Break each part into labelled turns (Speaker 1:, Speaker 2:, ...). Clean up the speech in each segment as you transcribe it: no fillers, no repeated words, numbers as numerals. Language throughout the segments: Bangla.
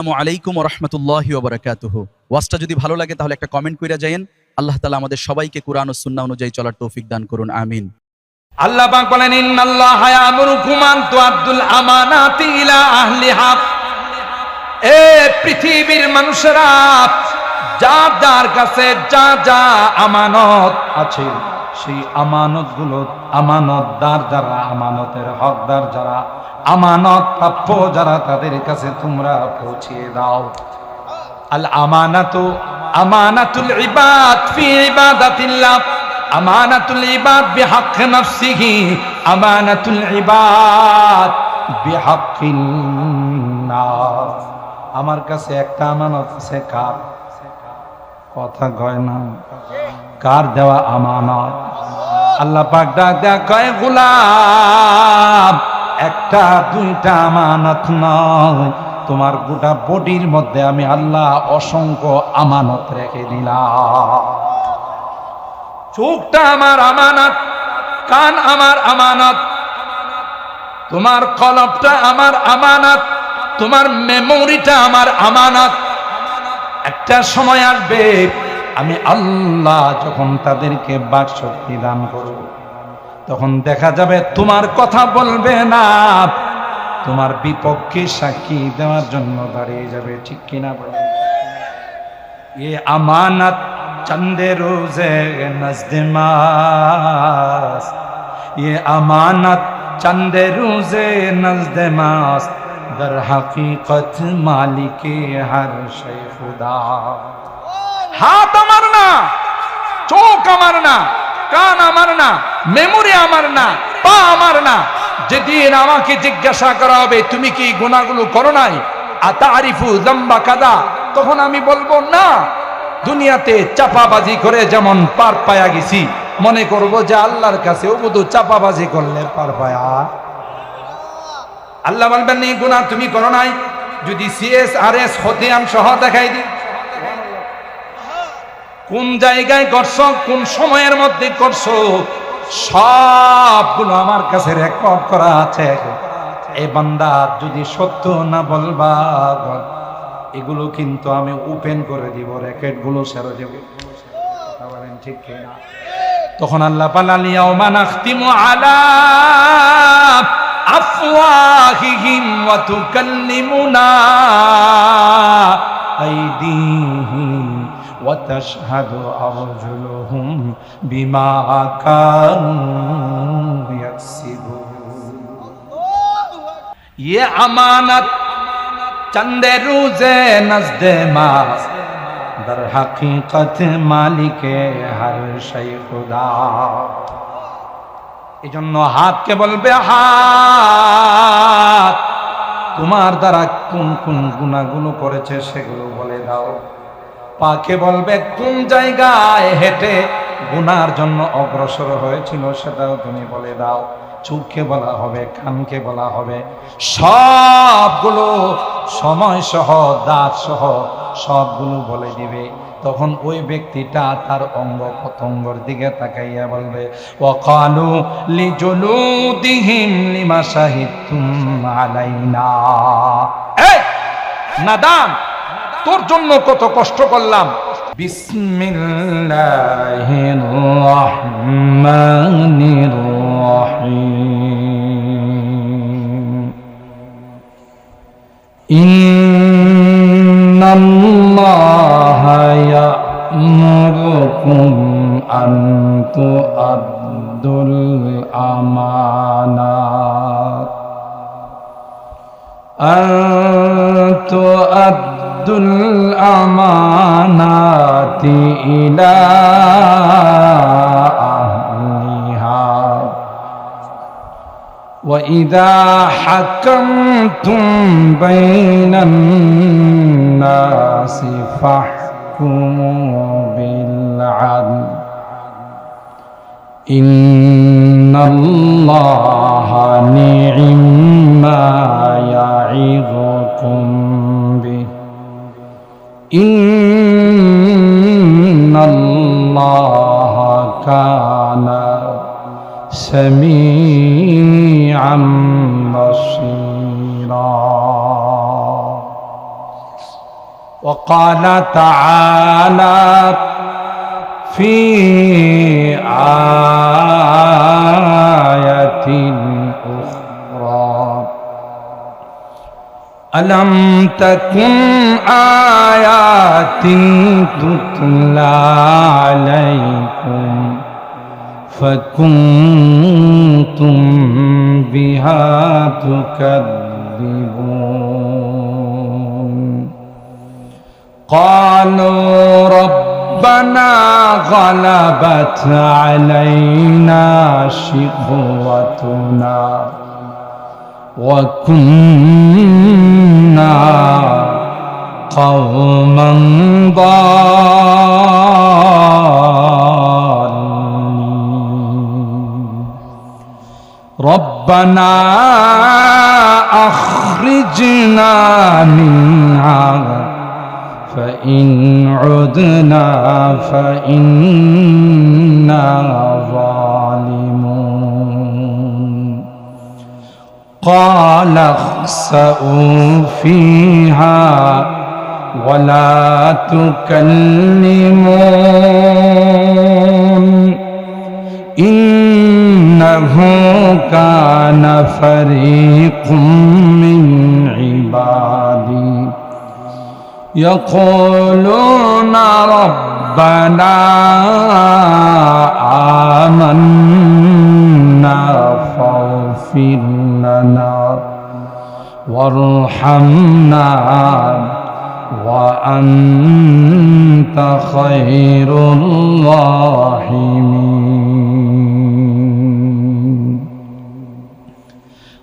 Speaker 1: আসসালামু আলাইকুম ওয়া রাহমাতুল্লাহি ওয়া বারাকাতুহু। ওয়াজটা যদি ভালো লাগে তাহলে একটা কমেন্ট কইরা যায়েন। আল্লাহ তাআলা আমাদের সবাইকে কুরআন ও সুন্নাহ অনুযায়ী চলার তৌফিক দান করুন, আমিন।
Speaker 2: আল্লাহ পাক বলেন, ইন্নাল্লাহা ইয়ামুরুকুম আন তুআদ্দুল আমানাতি ইলা আহলিহা। এ পৃথিবীর মানুষেরা, যার যার কাছে যা যা আমানত আছে সেই আমানতগুলো আমানতদার যারা, আমানতের হকদার যারা, আমানত প্রাপ্য যারা, তাদের কাছে তোমরা পৌঁছিয়ে দাও। আল আমানাতু আমানাতুল ইবাদ ফি ইবাদাতিল্লাহ, আমানাতুল ইবাদ বিহক নফসিহি, আমানাতুল ইবাদ বিহকিন নাস। আমার কাছে একটা আমানত আছে। কার? কথা কয় না। কার দেওয়া আমানত? আল্লাহ পাক ডাক দেয়া কয়, গোলাম, একটা দুইটা আমানত নয়, তোমার গোটা বডির মধ্যে আমি আল্লাহ অসংখ্য আমানত রেখে দিলাম। চোখটা আমার আমানত, কান আমার আমানত, তোমার কলবটা আমার আমানত, তোমার মেমোরিটা আমার আমানত। একটা সময় আসবে আমি আল্লাহ যখন তাদেরকে বাকশক্তি দান করব, তখন দেখা যাবে তোমার কথা বলবে না, তোমার বিপক্ষে সাক্ষী দেওয়ার জন্য দাঁড়িয়ে যাবে। ঠিক কিনা বলেন? ये अमानत चंदे रोजे नज़्दे मास, ये अमानत चंदे रोजे नज़्दे मास, दर हकीकत मालिके हर शै खुदा। हाथ আমার না, চোখ আমার না, কান আমার না, মেমোরি আমার না, পা আমার না। যেদিন আমাকে জিজ্ঞাসা করা হবে তুমি কি গুনাহগুলো করো নাই, আতারিফু যামবা কাদা, তখন আমি বলবো না। দুনিয়াতে চাপাবাজি করে যেমন পার পায়া গেছি, মনে করব যে আল্লাহর কাছে শুধু চাপাবাজি করলে পার পায়া। আল্লাহ বলবেন এই গুনাহ তুমি করো নাই। যদি CSRS খতিয়ান সহ দেখাই দিই, কোন জায়গায় করছো, কোন সময়ের মধ্যে করছো, সবগুলো আমার কাছে রেকর্ড করা আছে। এই বান্দা যদি সত্য না বলবা, এগুলো কিন্তু আমি ওপেন করে দিব, রেকর্ড গুলো সেরে দেব। বলেন ঠিক কিনা? তখন আল্লাহ পালাল, ইয়াউমা নাখতিমু আলা আফওয়াহিহিম ওয়া তুকাল্লিমুনা আইদিহিম ওয়া তাশহাদু আরজুলুহুম বিমা কানু ইয়াকসিবুন। ये अमानत चंदे रोजे नज़्दे मास, दर हकीकत मालिके हर शै खुदा। এজন্য হাতকে বলবে, হাত তোমার দ্বারা কোন কোন গুনাহগুলো করেছে সেগুলো বলে দাও। পাকে বলবে কোন জায়গায় হেঁটে গুনার জন্য অগ্রসর হয়েছিল সেটাও তুমি বলে দাও। চোখকে বলা হবে, কানকে বলা হবে, সবগুলো সময় সহ দাঁত সহ সবগুলো বলে দিবে। তখন ওই ব্যক্তিটা তার অঙ্গ প্রত্যঙ্গের দিকে তাকাইয়া বলবে, ওয়াকালু লিজুলুদিহিম লিমা শাহিদতুম আলাইনা। এই নাদান, তোর জন্য কত কষ্ট করলাম। বিসমিল্লাহির রহমানির রহিম। ইন্নাল্লাহা ইয়া'মুরুকুম আন তু'আদ্দুল আমানাত الأمانات إلى أهلها وإذا حكمتم بين الناس فاحكموا بالعدل إن الله نعم ما يعظكم به إن الله كان سميعا بصيرا। وقال تعالى في آية أخرى ألم تكن آياتي تتلى عليكم فكنتم بها تكذبون قالوا ربنا غلبت علينا شقوتنا وكنا قوما ضالين ربنا أخرجنا منها فإن عدنا فإنا ظالمون قال اخسئوا فيها ولا تكلمون إنه كان فريق من عبادي يقولون ربنا آمنا فاغفر لنا وارحمنا وأنت خير الراحمين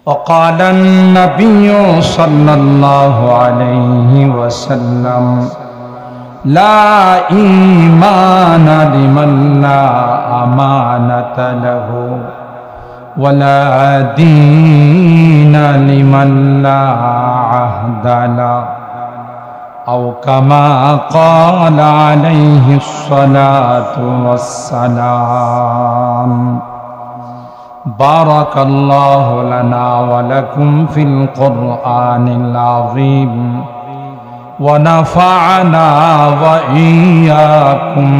Speaker 2: وقال النبي صلى الله عليه وسلم لا إيمان لمن لا أمانة له ولا دين لمن لا عهد له أو كما قال عليه الصلاة والسلام بارك الله لنا ولكم في القرآن العظيم ونفعنا وإياكم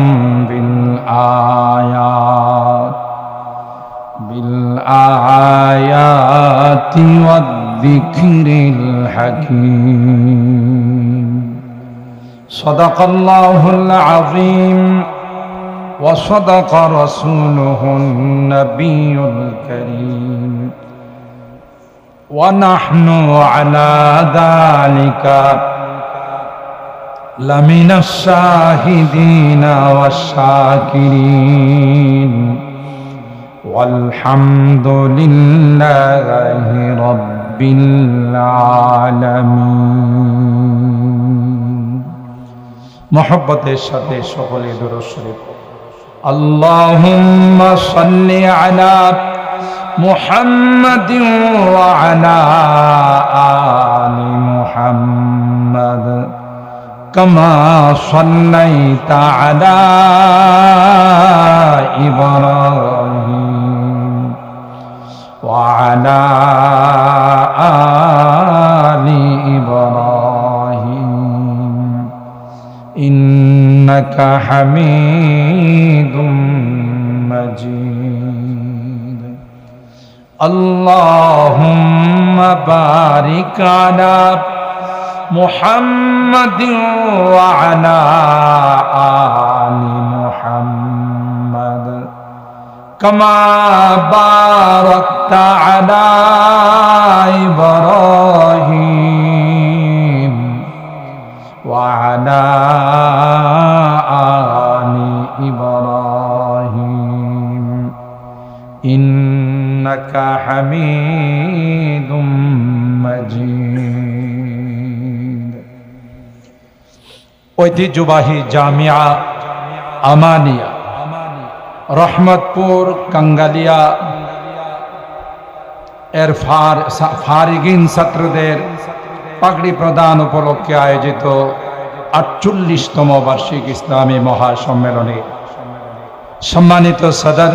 Speaker 2: بالآيات والذكر الحكيم صدق الله العظيم وصدق رسوله النبي الكريم ونحن على ذلك لمن الشاهدين والشاكرين والحمد لله رب العالمين محبতের সাথে সকলে দুরূদ শরীফ اللهم صل على محمد وعلى آل محمد كما صليت على إبراهيم وعلى آل إبراهيم إنك حميد مجيد اللهم بارك على محمد وعلى آل محمد كما باركت على إبراهيم وعلى آل إبراهيم إنك حميد مجيد ঐতিহ্যবাহী জামিয়া আমানিয়া রহমতপুর কাঙ্গালিয়া এর ফারিগিন ছাত্রদের পাগড়ি প্রদান উপলক্ষে আয়োজিত ৪৮তম বার্ষিক ইসলামী মহাসম্মেলনে সম্মানিত সদর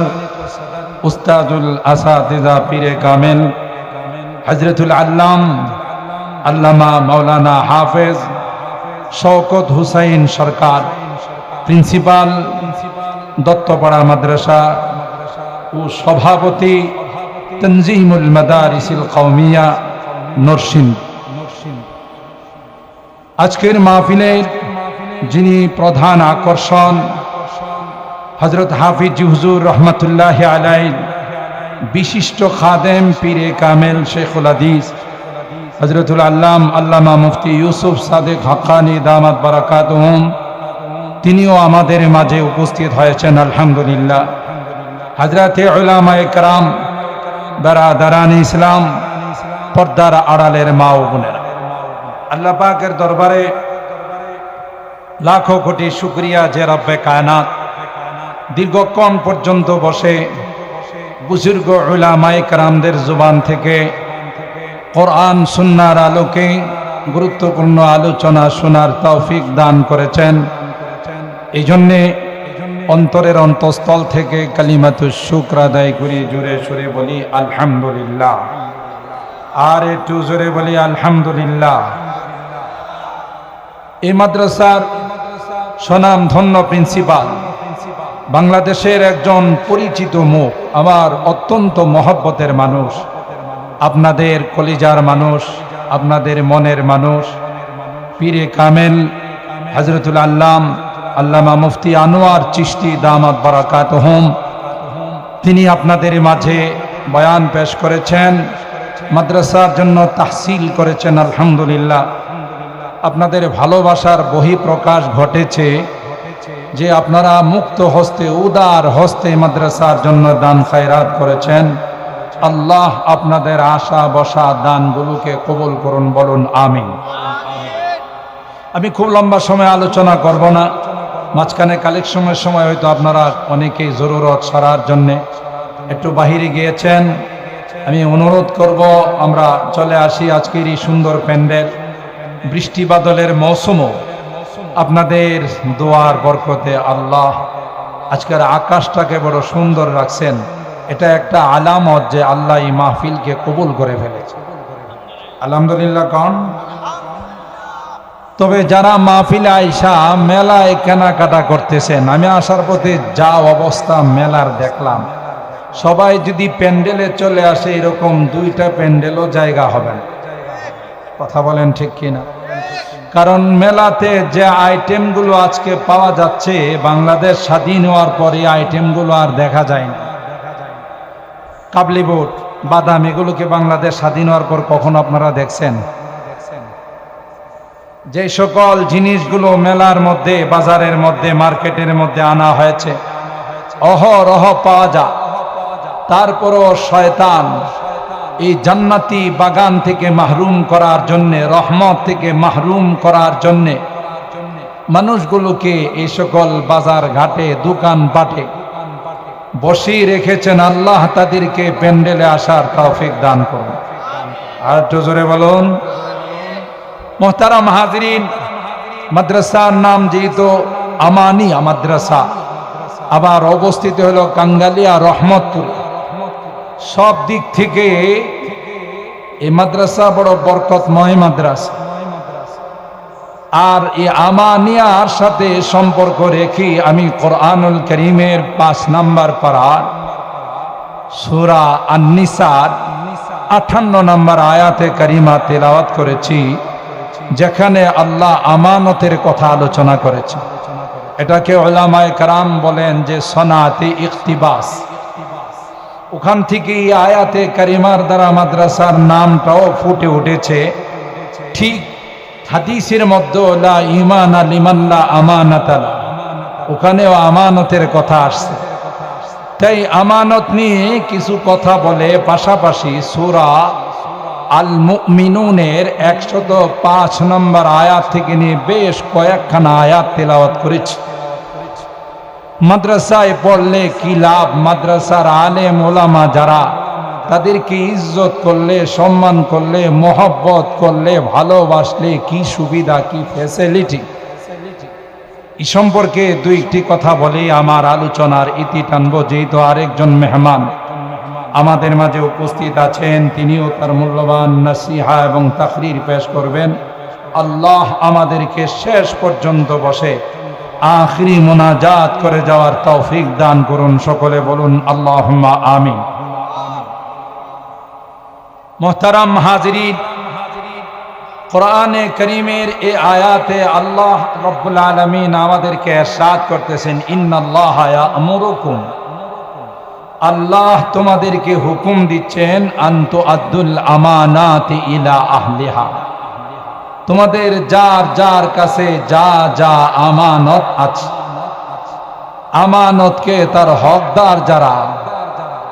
Speaker 2: উস্তাদুল আসাতিজা পীরে কামেল হযরতুল আল্লাম আল্লামা মাওলানা হাফেজ শওকত হুসাইন সরকার, প্রিন্সিপাল দত্তপাড়া মাদ্রাসা ও সভাপতি তনজিমুল মাদারিসিল কওমিয়া নরসিংদী। আজকের মাহফিলের যিনি প্রধান আকর্ষণ, হযরত হাফিজ হুজুর রহমতুল্লাহ আলাইহি বিশিষ্ট খাদেম পীরে কামেল শেখুল হাদিস হযরতুল আল্লাম আল্লামা মুফতি ইউসুফ সাদেক হাক্কানি দামাত বারাকাতুহুম, তিনিও আমাদের মাঝে উপস্থিত হয়েছেন আলহামদুলিল্লাহ। হযরতে উলামায়ে কেরাম, বারাদারান ইসলাম, পর্দার আড়ালের মা ও বোনেরা, আল্লাহ পাকের দরবারে লাখো কোটি শুকরিয়া যে রব্বে কায়নাত দীর্ঘক্ষণ পর্যন্ত বসে বুজুর্গ উলামায়ে কেরামদের জবান থেকে কোরআন সুন্নাহর আলোকে গুরুত্বপূর্ণ আলোচনা শোনার তৌফিক দান করেছেন। এই জন্যে অন্তরের অন্তঃস্থল থেকে কালিমাতুশ শুকর আদায় করি, জোরে সুরে বলি আলহামদুলিল্লাহ, আর একটু জোরে বলি আলহামদুলিল্লাহ। এই মাদ্রাসার স্বনামধন্য প্রিন্সিপাল, বাংলাদেশের একজন পরিচিত মুখ, আমার অত্যন্ত মহব্বতের মানুষ, আপনাদের কলিজার মানুষ, আপনাদের মনের মানুষ, পীরে কামেল হযরতুল আল্লাম আল্লামা মুফতি আনোয়ার চিশতি দামাত বারাকাতুহুম, তিনি আপনাদের মাঝে বয়ান পেশ করেছেন, মাদ্রাসার জন্য তাহসিল করেছেন আলহামদুলিল্লাহ। আপনাদের ভালোবাসার বহিঃপ্রকাশ ঘটেছে যে আপনারা মুক্ত হস্তে, উদার হস্তে মাদ্রাসার জন্য দান খায়রাত করেছেন। আল্লাহ আপনাদের আশা বসা দানগুলোকে কবুল করুন, বলুন আমিন। আমি খুব লম্বা সময় আলোচনা করব না, মাঝখানে কালেকশনের সময় হয়তো আপনারা অনেকেই জরুরত সারার জন্যে একটু বাহিরে গিয়েছেন। আমি অনুরোধ করব আমরা চলে আসি আজকের এই সুন্দর প্যান্ডেল, বৃষ্টি বাদলের মৌসুমও আপনাদের দোয়ার বরকতে আল্লাহ আজকের আকাশটাকে বড় সুন্দর রাখছেন। এটা একটা আলামত যে আল্লাহ এই মাহফিলকে কবুল করে ফেলেছে, আলহামদুলিল্লাহ কন। তবে যারা মাহফিলে আইসা মেলায় কেনাকাটা করতেছেন, আমি আসার পথে যা অবস্থা মেলার দেখলাম, সবাই যদি প্যান্ডেলে চলে আসে এরকম দুইটা প্যান্ডেলও জায়গা হবে না। কথা বলেন ঠিক কিনা? কারণ মেলাতে যে আইটেমগুলো আজকে পাওয়া যাচ্ছে, বাংলাদেশ স্বাধীন হওয়ার পরে আইটেমগুলো আর দেখা যায় না। কাবলি বুট, বাদাম, এগুলোকে বাংলাদেশ স্বাধীন হওয়ার পর কখনো আপনারা দেখছেন? যে সকল জিনিসগুলো মেলার মধ্যে, বাজারের মধ্যে, মার্কেটের মধ্যে আনা হয়েছে, অহরহ পাওয়া যায়, তারপরও শয়তান এই জান্নাতি বাগান থেকে মাহরুম করার জন্যে, রহমত থেকে মাহরুম করার জন্যে মানুষগুলোকে এই সকল বাজার ঘাটে, দোকান পাটে বসিয়ে রেখেছেন। আল্লাহ তাদেরকে প্যান্ডেলে আসার তৌফিক দান করুন। আর একটু জোরে বলুন। মোহতারাম হাজিরিন, মাদ্রাসার নাম যেহেতু আমানিয়া মাদ্রাসা, আবার অবস্থিত হলো কাঙ্গালিয়া রহমতপুর, সব দিক থেকে এই মাদ্রাসা বড় বরকতময় মাদ্রাসা। আর এই আমানিয়ার সাথে সম্পর্ক রেখে আমি কোরআনুল কারীমের 5 নম্বর পারা সূরা আন-নিসার 58 নম্বর আয়াতে কারিমা তেলাওয়াত করেছি, যেখানে আল্লাহ আমানতের কথা আলোচনা করেছে। এটাকে উলামায়ে কেরাম বলেন যে সনাতে ইকতিবাস। ওখান থেকে এই আয়াতে কারিমার দ্বারা মাদ্রাসার নামটাও ফুটে উঠেছে। ঠিক হাদিসের মধ্যে লা ঈমান লিমান লা আমানাতা লা, ওখানেও আমানতের কথা আসছে। তাই আমানত নিয়ে কিছু কথা বলে পাশাপাশি সূরা আল মুমিনুনের 105 নম্বর আয়াত থেকে নিয়ে বেশ কয়েকখানা আয়াত তেলাওয়াত করেছি। মাদ্রাসায় পড়লে কি লাভ, মাদ্রাসার আলেম ওলামা যারা, তাদেরকে ইজ্জত করলে, সম্মান করলে, মহব্বত করলে, ভালোবাসলে কি সুবিধা, কি ফ্যাসিলিটি, এই সম্পর্কে দুই একটি কথা বলেই আমার আলোচনার ইতি টানবো। যেহেতু আরেকজন মেহমান আমাদের মাঝে উপস্থিত আছেন, তিনিও তার মূল্যবান নসিহা এবং তাকরীর পেশ করবেন। আল্লাহ আমাদেরকে শেষ পর্যন্ত বসে আখিরি মুনাজাত করে যাওয়ার তৌফিক দান করুন। সকলে বলুন আল্লাহুম্মা আমিন। মুহতারাম হাজিরিন, কোরআনে কারীমের এই আয়াতে আল্লাহ রাব্বুল আলামিন আমাদেরকে ইরশাদ করতেছেন, ইন্নাল্লাহা ইয়া'মুরুকুম, আল্লাহ তোমাদেরকে হুকুম দিচ্ছেন, আনতু আদ্দুল আমানাতি ইলা আহলিহা, তোমাদের যার যার কাছে যা যা আমানত আছে, আমানতকে তার হকদার যারা,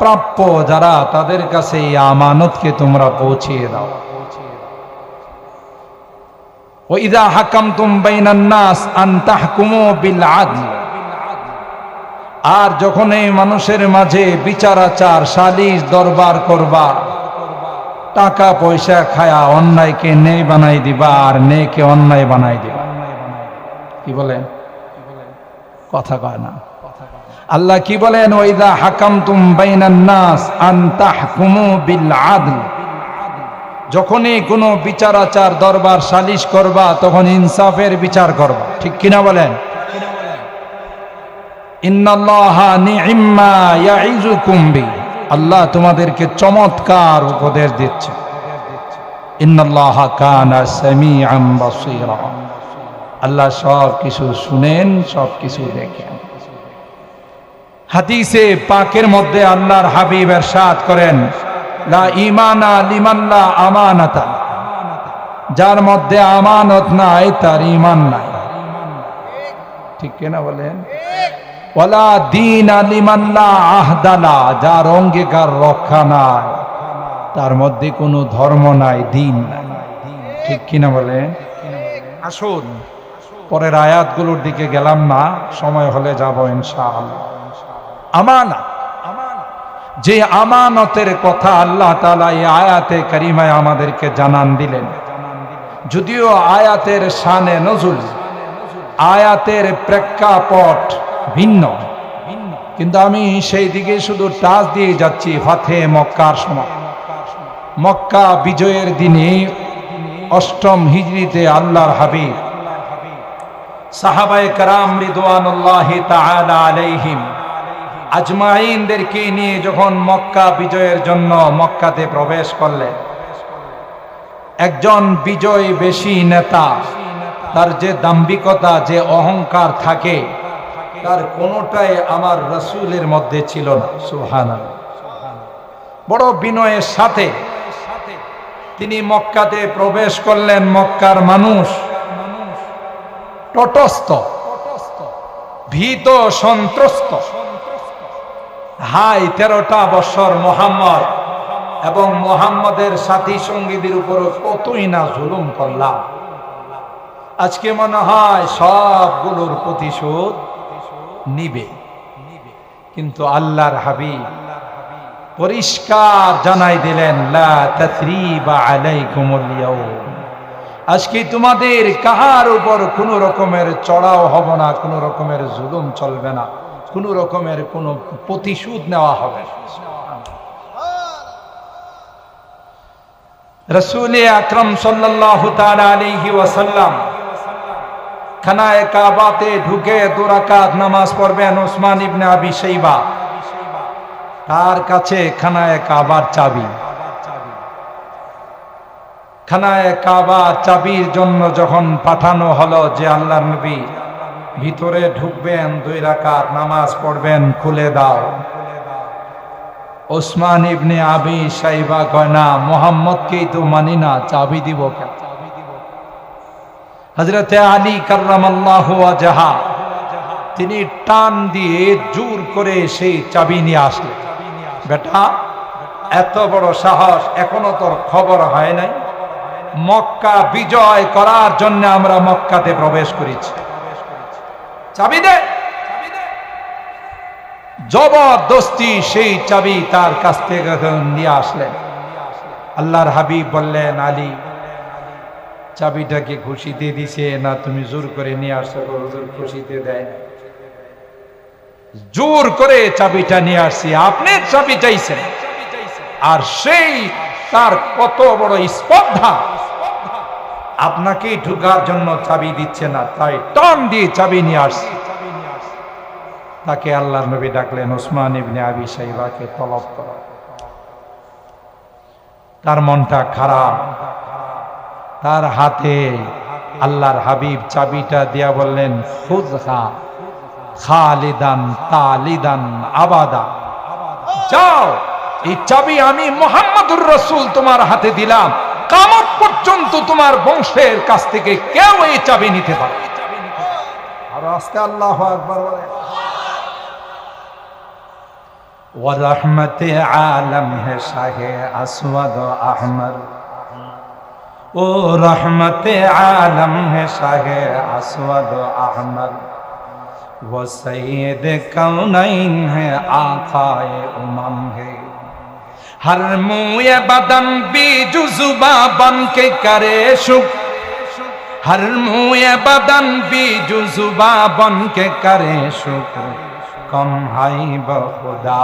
Speaker 2: প্রাপ্য যারা, তাদের কাছে এই আমানতকে তোমরা পৌঁছিয়ে দাও। ওয়াইযা হাকামতুম বাইনান নাস আন তাহকুমু বিল আদল, আর যখন এই মানুষের মাঝে বিচার আচার সালিশ দরবার করবা, টাকা পয়সা খায়া অন্যায়কে ন্যায় বানাই দিবা আর ন্যায়কে অন্যায় বানাই দিবা। কি বলেন? কথা কয় না। আল্লাহ কি বলেন? ওয়াইযা হাকামতুম বাইনান নাস আন তাহকুমু বিল আদল, যখনই কোনো বিচার আচার দরবার সালিশ করবা তখন ইনসাফের বিচার করবা। ঠিক কিনা বলেন? ইন্নাল্লাহা নি'ম্মা ইয়া'iযুকুম বি, আল্লাহ তোমাদেরকে চমৎকার উপদেশ দিচ্ছে। ইন্নাল্লাহা কানা সামিআন বাসীরা, আল্লাহ সব কিছু শুনেন, সব কিছু দেখেন। হাদিসে পাকের মধ্যে আল্লাহর হাবিব ইরশাদ করেন, লা ঈমানা লিমান লা আমানাতা, যার মধ্যে আমানত নাই তার ঈমান নাই। ঠিক কিনা বলেন? ওয়ালা দীনা লিমান লা আহদালা, যার অঙ্গীকার রক্ষা নাই তার মধ্যে কোনো ধর্ম নাই, দিন নাই। ঠিক কিনা বলেন? আসুন পরের আয়াতগুলোর দিকে গেলাম না, সময় হলে যাব ইনশাআল্লাহ। আমানত, যে আমানতের কথা আল্লাহ তাআলা এই আয়াতে কারিমায় আমাদেরকে জানান দিলেন, যদিও আয়াতের শানে নজুল, আয়াতের প্রেক্ষাপট ভিন্ন, কিন্তু আমি সেই দিকে শুধু টাচ দিয়ে যাচ্ছি। ফাতে মক্কার সময়, মক্কা বিজয়ের দিনে ৮ম হিজরিতে আল্লাহর হাবিব সাহাবায়ে কেরাম রিদওয়ানুল্লাহি তাআলা আলাইহিম আজমাইনদেরকে নিয়ে যখন মক্কা বিজয়ের জন্য মক্কাতে প্রবেশ করলেন, একজন বিজয় বেশি নেতা, তার যে দাম্ভিকতা, যে অহংকার থাকে, তার কোনোটাই আমার রাসূলের মধ্যে ছিল না। সুবহানাল্লাহ। বড় বিনয়ের সাথে তিনি মক্কাতে প্রবেশ করলেন। মক্কার মানুষ তটস্থ, ভীত, সন্ত্রস্ত। হাই 13টা বছর মোহাম্মদ এবং মোহাম্মদের সাথী সঙ্গীদের উপর কতই না জুলুম করলাম, আজকে মনে হয় সবগুলোর প্রতিশোধ নিবে। কিন্তু আল্লাহর হাবিব পরিষ্কার জানাই দিলেন, লা তাসরিবা আলাইকুমুল ইয়াউম, আজকে তোমাদের কাহার উপর কোনো রকমের চড়াও হবে না, কোনো রকমের জুলুম চলবে না, কোনো রকমের কোনো প্রতিশোধ নেওয়া হবে না। রাসূল আকরাম সাল্লাল্লাহু তাআলা আলাইহি ওয়াসাল্লাম খানায়ে কাবাতে ঢুকে 2 রাকাত নামাজ পড়বেন। ওসমান ইবনে আবি শাইবা, তার কাছে খানায়ে কাবার চাবি। খানায়ে কাবার চাবির জন্য যখন পাঠানো হলো যে আল্লাহর নবী ভিতরে ঢুকবেন, 2 রাকাত নামাজ পড়বেন, খুলে দাও, ওসমান ইবনে আবি শাইবা কয়, না, মুহাম্মদকেই তো মানি না, চাবি দিব কেন? হযরতে আলী কাররামাল্লাহু ওয়াজহা তিনি টান দিয়ে জোর করে সেই চাবি নিয়ে আসলেন। বেটা, এত বড় সাহস, এখনো তোর খবর হয় নাই? মক্কা বিজয় করার জন্য আমরা মক্কাতে প্রবেশ করেছি, চাবি দে। জবরদস্তি সেই চাবি তার কাছ থেকে নিয়ে আসলেন। আল্লাহর হাবিব বললেন, আলী, চাবিটাকে খুশিতে দিছে না তুমি জোর করে নিয়ে আসছো? হুজুর খুশিতে দেয়, জোর করে চাবিটা নিয়ে আসছি। আপনি চাবি চাইছেন, আর সেই তার কত বড় স্পর্ধা! আপনাকেই ঢুকার জন্য চাবি দিচ্ছে না, তাই টান দিয়ে চাবি নিয়ে আসছে। তাকে আল্লাহর নবী ডাকলেন, ওসমান ইবনে আবি শাইবাকে তলব করো। তার মনটা খারাপ, তার হাতে আল্লাহর হাবিব চাবিটা দিয়া বললেন, খুযহা খালিদান তালিদান আবাদা, যাও এই চাবি আমি মুহাম্মদুর রাসূল তোমার হাতে দিলাম, কিয়ামত পর্যন্ত তোমার বংশের কাছ থেকে কেউ এই চাবি নিতে পারে। আর আজকে আল্লাহু আকবার বলে। ওয়া রাহমাতে আলম হে শাহে আসওয়াদ আহমর, ও রহমতে আলম হে শাহে আসওয়াদ আহমর, वो सैयद कौनैन है आकाए उमम है, हर मुए बदन भी जुजुबा बन के करे शुक्र, हर मुए बदन भी जुजुबा बन के करे शुक्र, कम है बखुदा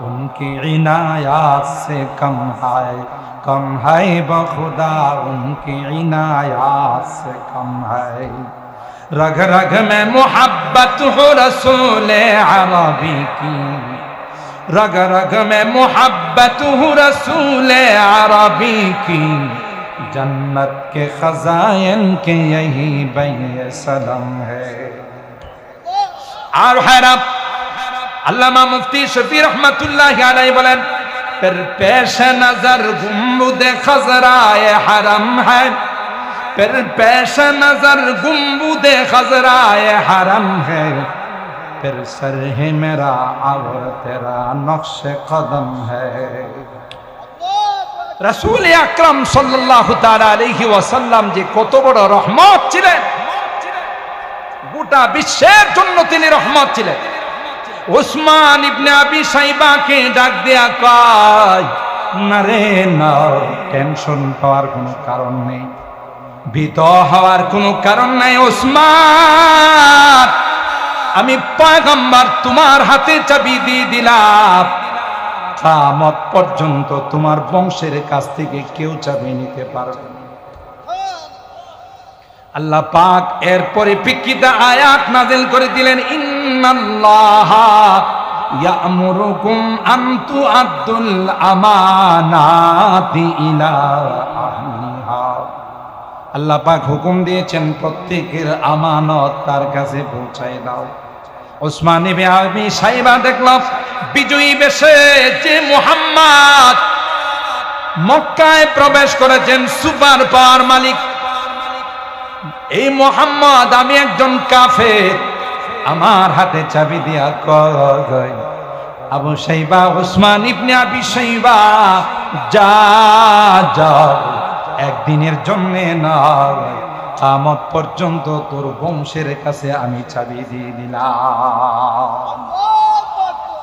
Speaker 2: उनकी इनायत से कम है बखुदा उनकी इनायत से कम है, रग रग में मोहब्बत हो रसूल अरबी की, रग रग में मोहब्बत हो रसूल अरबी की, जन्नत के खजाइन के यही बे सलम है। और हैरत अल्लामा मुफ्ती शफी रहमतुल्लाह अलैहि बोलेन, फिर पेश नजर गुंबद खजराए हरम है, फिर पेश नजर गुंबद खजराए हरम है, फिर सर है मेरा और तेरा नक्श कदम है। रसूल আকরাম সাল্লাল্লাহু তাআলা আলাইহি ওয়াসাল্লাম যে কত বড় রহমত ছিলেন, গোটা বিশ্বের জন্য তিনি রহমত ছিলেন। ওসমান ইবনে আবি শাইবাকে ডাক দেয়া কয়, না রে না, টেনশন পাওয়ার কোনো কারণ নেই, ভীত হওয়ার কোনো কারণ নাই। ওসমান, আমি পয়গম্বর তোমার হাতে চাবি দিয়ে দিলাম, কিয়ামত পর্যন্ত তোমার বংশের কাছ থেকে কেউ চাবি নিতে পারবে না। আল্লাহ পাক এর পরিপ্রেক্ষিতে আয়াত নাযিল করে দিলেন, ইন্নাল্লাহা ইয়া'মুরুকুম আন তুআদ্দুল আমানাতি ইলা আহলিহা, আল্লাহ পাক হুকুম দিয়েছেন প্রত্যেকের আমানত তার কাছে পৌঁছায় দাও। ওসমান ইবনে আবি শাইবা দেখলাম বিজয়ী বেশে যে মুহাম্মদ মক্কায় প্রবেশ করেছেন, সুপার পাওয়ার মালিক এই মুহাম্মদ, আমি একজন কাফের, আমার হাতে চাবি দিয়া কয়, আবু শাইবা ওসমান ইবনে আবি শাইবা, যা যাও, একদিনের জন্য না, কিয়ামত পর্যন্ত তোর বংশের কাছে আমি চাবি দিয়ে দিলাম।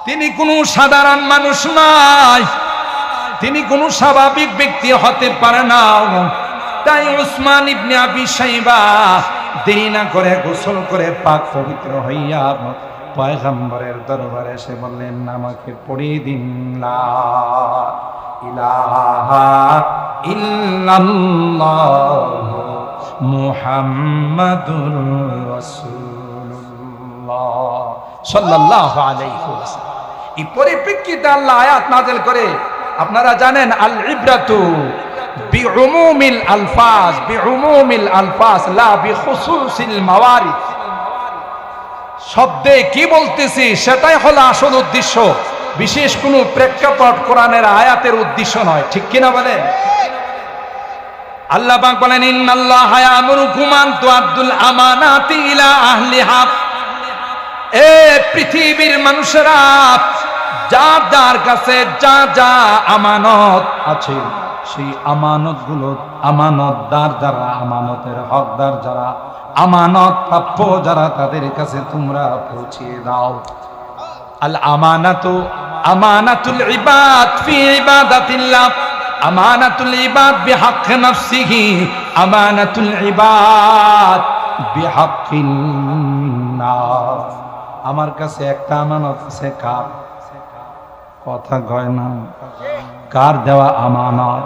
Speaker 2: তিনি কোনো সাধারণ মানুষ নয়, তিনি কোনো স্বাভাবিক ব্যক্তি হতে পারে না। তাই ওসমান ইবনে আবি শাইবা দেরি না করে গোসল করে পাক পবিত্র হইয়া পয়গম্বরের দরবারে এসে বললেন, আমাকে পড়িয়ে দিন লা ইলাহা ইল্লাল্লাহ মুহাম্মাদুর রাসূলুল্লাহ সাল্লাল্লাহু আলাইহি ওয়াসাল্লাম। এই পরিপ্রেক্ষিতে আল্লাহ আয়াত নাযিল করে, আপনারা জানেন আল ইবরাতু বিউমুমিল আলফাজ, বিউমুমিল আলফাজ লা বিখুসুসিল মাওয়ারিদ। শব্দে কি বলতেছি সেটাই হলো আসল উদ্দেশ্য, বিশেষ কোনো প্রেক্ষাপট কোরআনের আয়াতের উদ্দেশ্য নয়, ঠিক কিনা বলেন? আল্লাহ পাক বলেন, ইন্নাল্লাহা ইয়া'মুরুকুম আন তুআদ্দুল আমানাতি ইলা আহলিহা, এ পৃথিবীর মানুষেরা, যার যার কাছে যা যা আমানত আছে সেই আমানতগুলো, আমানতদার যারা, আমানতের হকদার যারা, আমানত প্রাপ্য যারা, তাদের কাছে তোমরা পৌঁছিয়ে দাও। আল আমানাতু আমানাতুল ইবাদ ফি ইবাদাতিল্লাহ, আমানাতুল ইবাদ বিহক নফসিহি, আমানাতুল ইবাদ বিহকিন নাস। আমার কাছে একটা আমানত আছে, কার কথা কয় না, কার দেওয়া আমানত?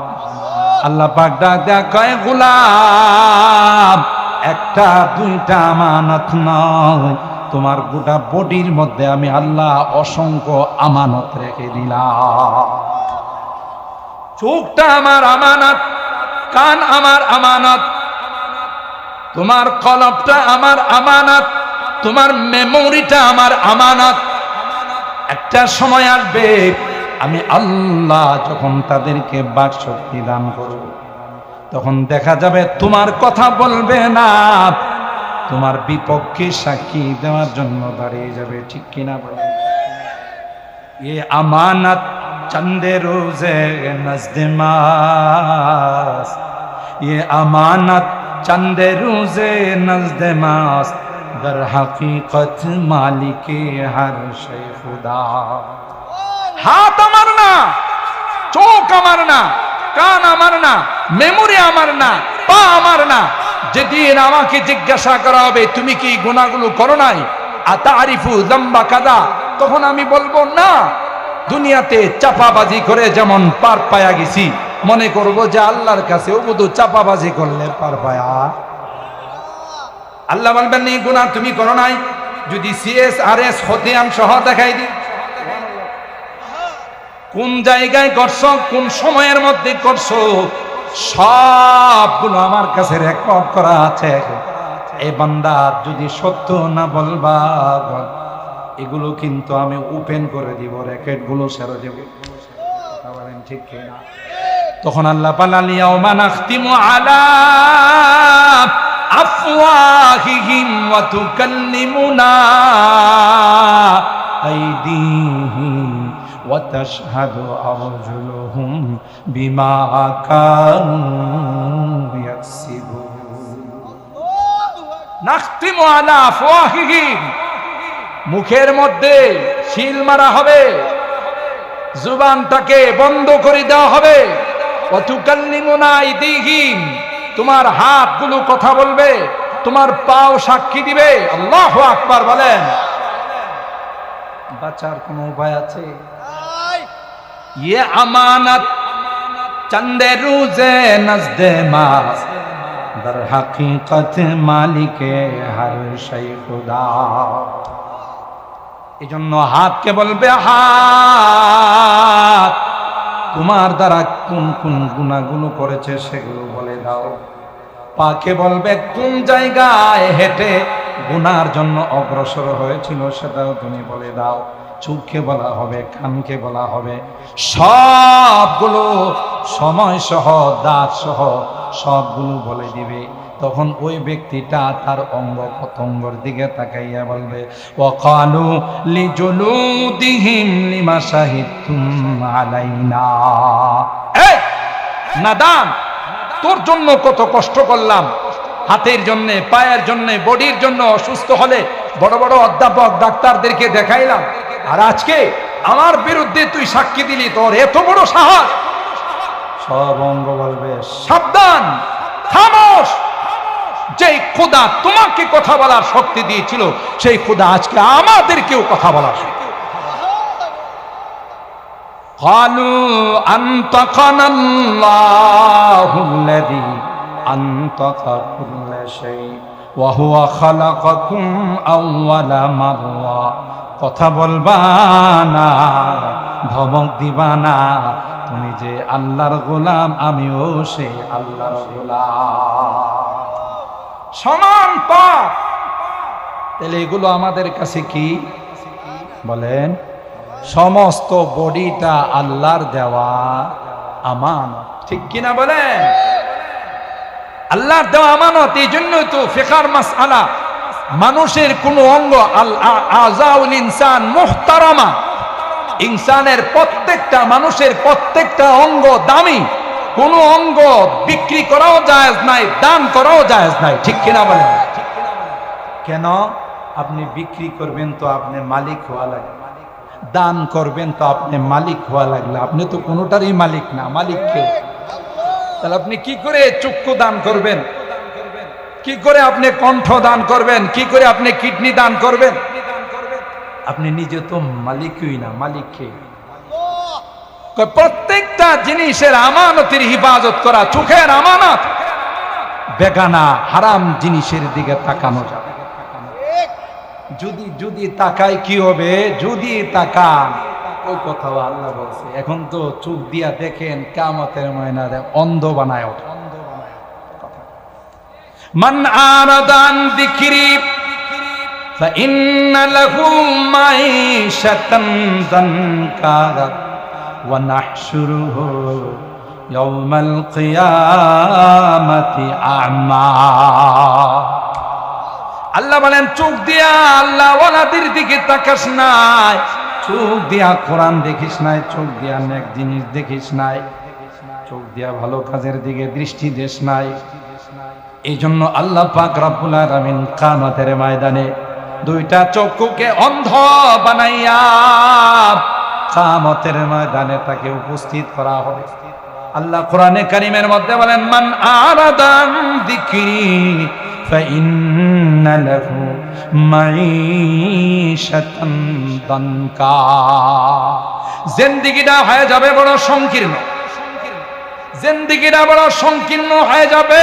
Speaker 2: আল্লাহ পাক ডাক দেয়া কয় গোলাম, একটা দুইটা আমানত নয়, তোমার গোটা বডির মধ্যে আমি আল্লাহ অসংখ্য আমানত রেখে দিলাম। চোখটা আমার আমানত, কান আমার আমানত, তোমার কলবটা আমার আমানত, তোমার মেমোরিটা আমার আমানত। একটা সময় আসবে আমি আল্লাহ যখন তাদেরকে বাকশক্তি দান করব, তখন দেখা যাবে তোমার কথা বলবে না, তোমার বিপক্ষে সাক্ষী দেওয়ার জন্য দাঁড়িয়ে যাবে। ঠিক কিনা বলেন? ये अमानत चंदे रोजे नज़्दे मास, ये अमानत चंदे रोजे नज़्दे मास, दर हकीकत मालिके हर शे खुदा। हाथ আমার না, চোখ আমার না, কান আমার না, মেমোরি আমার না, পা আমার না। যেদিন আমাকে জিজ্ঞাসা করা হবে তুমি কি গুনাহগুলো করো নাই, আতারিফু যামবা কাদা, তখন আমি বলবো না। দুনিয়াতে চাপাবাজি করে যেমন পার পায়া গেছি, মনে করব যে আল্লাহর কাছে শুধু চাপাবাজি করলে পার পায়া। আল্লাহ বলবেন এই গুনাহ তুমি করো নাই, যদি CSRS খতিয়ান সহ দেখাই দিই কোন জায়গায় করছো, কোন সময়ের মধ্যে করছো, সবগুলো আমার কাছে রেকর্ড করা আছে। এই বান্দা যদি সত্য না বলবা, এগুলো কিন্তু আমি ওপেন করে দিব, রেকর্ড গুলো ছেড়ে দেব। বলেন ঠিক কিনা? তখন আল্লাহ পালাল ইয়াউমা নাখতিমু আলা আফওয়াহিহিম ওয়া তুকাল্লিমুনা আইদিহিম ওয়া তাশহাদু আরজুলুহুম বিমা কানু ইয়াকসিবুন। নাখতিমু আলা আফওয়াহিহিম, মুখের মধ্যে সিল মারা হবে, জুবানটাকে বন্ধ করে দেওয়া হবে। ওয়া তুকাল্লিমুনা আইদিহিম, তোমার হাতগুলো কথা বলবে, তোমার পাও সাক্ষী দিবে। আল্লাহু আকবার বলেন। বাঁচার কোনো উপায় আছে? ये अमानत चंदे रोजे नज़्दे मास, दर हकीकत मालिके हर शै खुदा। এজন্য হাতকে বলবে, হাত তোমার দ্বারা কোন কোন গুনাহগুলো করেছে সেগুলো বলে দাও। পাকে বলবে কোন জায়গায় হেঁটে গুনার জন্য অগ্রসর হয়েছিল সেটাও তুমি বলে দাও। চোখকে বলা হবে, কানকে বলা হবে, সবগুলো সময় সহ দাঁত সহ সবগুলো বলে দিবে। তখন ওই ব্যক্তিটা তার অঙ্গ প্রত্যঙ্গের দিকে তাকাইয়া বলবে, ওয়াকালু লিজুলুদিহিম লিমা শাহিদতুম আলাইনা। এই নাদান, তোর জন্য কত কষ্ট করলাম, হাতের জন্য, পায়ের জন্য, বডির জন্য। অসুস্থ হলে বড় বড় অধ্যাপক ডাক্তারদেরকে দেখাইলাম, আর আজকে আমার বিরুদ্ধে তুই সাক্ষী দিলি, তোর এত বড় সাহস। সব অঙ্গ বলবে সাবধান, খামোশ। যেই খোদা তোমাকে কথা বলার শক্তি দিয়েছিল সেই খোদা আজকে আমাদেরকেও কথা বলার শক্তি। قالوا أنطقنا الله الذي أنطق كل شيء وهو خلقكم أول مرة। কথা বলবা না, ধমক দিবা না, তুমি যে আল্লাহর গোলাম, আমিও সেই আল্লাহর গোলাম, সমান পাপ। তাহলে এগুলো আমাদের কাছে কি বলেন? সমস্ত বডিটা আল্লাহর দেওয়া আমানত। ঠিক কিনা বলেন? আল্লাহর দেওয়া আমানত। এই জন্যই তো ফিকহার মাসআলা, মানুষের কোন অঙ্গ, আল আযাউল ইনসান মুহতারামা, ইনসানের প্রত্যেকটা, মানুষের প্রত্যেকটা অঙ্গ দামি। কোন অঙ্গ বিক্রি করাও জায়েজ নাই, দান করাও জায়েজ নাই। ঠিক কিনা বলেন? কেন? আপনি বিক্রি করবেন তো আপনি মালিক হওয়া লাগবে, দান করবেন তো আপনি মালিক হওয়া লাগলে। আপনি তো কোনোটারই মালিক না, মালিক কে? তাহলে আপনি কি করে চক্ষু দান করবেন? কি করে আপনি কণ্ঠ দান করবেন? কি করে আপনি কিডনি দান করবেন? আপনি নিজে তো মালিকই না, মালিক কে? প্রত্যেকটা জিনিসের আমানতের হিফাজত করা, চোখের আমানত, বেগানা হারাম জিনিসের দিকে তাকানো যাবে। যদি তাকাই কি হবে? যদি তাকান, ওই কথাও আল্লাহ বলছে, এখন তো চোখ দিয়া দেখেন, কিয়ামতের ময়দানে অন্ধ বানায় ওঠে। মান আরাদান যিকরি ফাইন্না লাহু মাঈশাতান দানকা ওয়া নাহশুরুহু ইয়াওমাল কিয়ামাতি আ'মা। আল্লাহ বলেন, চোখ দিয়া আল্লাহ ওয়ালাদের দিকে তাকাস নাই, চোখ দিয়া কোরআন দেখিস নাই, চোখ দিয়া নেক জিনিস দেখিস নাই, চোখ দিয়া ভালো কাজের দিকে দৃষ্টি দেশ নাই। এই জন্য আল্লাহ পাক রব্বুল আলামিন কিয়ামতের ময়দানে দুইটা চক্ষুকে অন্ধ বানাইয়া কিয়ামতের ময়দানে তাকে উপস্থিত করা হবে। আল্লাহ কোরআনে কারীমের মধ্যে বলেন, মান আরাদান যিকরি ফাইন্না লাহু মাঈশাতান দানকা। জিন্দেগিটা হয়ে যাবে বড় সংকীর্ণ, জিন্দেগিটা বড় সংকীর্ণ হয়ে যাবে।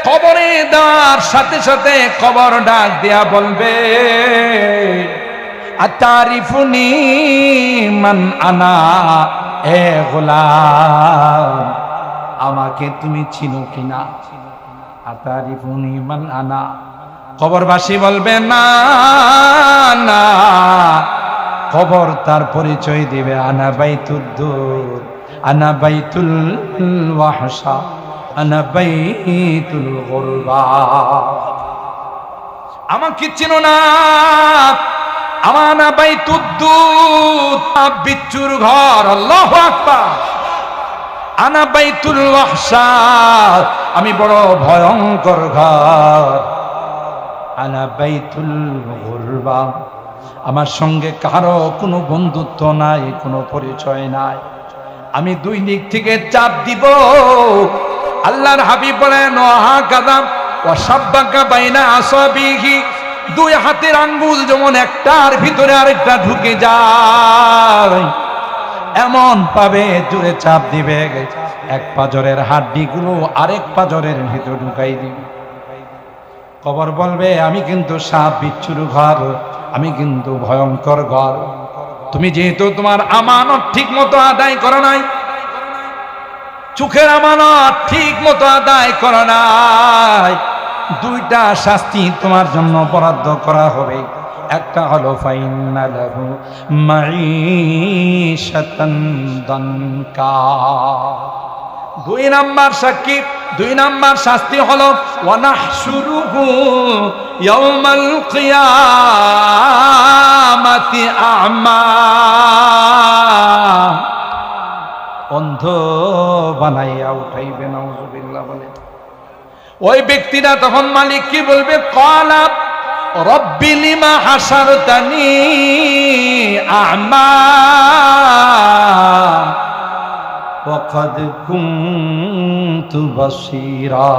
Speaker 2: কবরে দেওয়ার সাথে সাথে কবর ডাক দিয়া বলবে, আতারিফুনি মান আনা, এ গোলাম আমাকে তুমি চিনো কিনা? আতারিফুনি মান আনা। কবরবাসী বলবে, না না। কবর তার পরিচয় দিবে, আনা বাইতুদ্দুর, আনা বাইতুল ওয়াহশা, আনা বাইতুল গুরবা। আমাকে চিনো না? আমানা বাইতুদ্দুর, বিচ্ছুর ঘর। আল্লাহু আকবার। আনা বাইতুল ওয়াহশা, আমি বড় ভয়ঙ্কর ঘর। আনা বাইতুল গুরবা, আমার সঙ্গে কারো কোনো বন্ধুত্ব নাই, কোনো পরিচয় নাই। আমি দুই দিক থেকে চাপ দিব। আল্লাহর হাবিব বলেন, ওহা কাদাম ওয়া সাব্বাকা বাইনা আসাবিহি, দুই হাতের আঙ্গুল যেমন একটার ভিতরে আরেকটা ঢুকে যায়, এমন পাবে জোরে চাপ দিবে, এক পাজরের হাড্ডিগুলো আরেক পাজরের ভিতর ঢুকাই দিবে। কবর বলবে, আমি কিন্তু সাপ বিচ্ছুর ঘর, আমি কিন্তু ভয়ঙ্কর ঘর। তুমি যেহেতু তোমার আমানত ঠিক মতো আদায় করো নাই, চোখের আমানত ঠিক মতো আদায় করো নাই, দুইটা শাস্তি তোমার জন্য বরাদ্দ করা হবে। একটা হলো ফাইন্না লাহু মাঈশাতান দানকা, দুই নাম্বার সাক্ষী, দুই নাম্বার শাস্তি হলো ওয়া নাহশুরুহু ইয়াওমাল কিয়ামাতি আ'মা, অন্ধ বানাইয়া উঠাইবে। নাউযুবিল্লাহ বলে। ওই ব্যক্তিটা তখন মালিক কি বলবে? ক্বালা রব্বি লিমা হাসারতানি আ'মা ওয়া ক্বাদ কুনতু বাসীরা।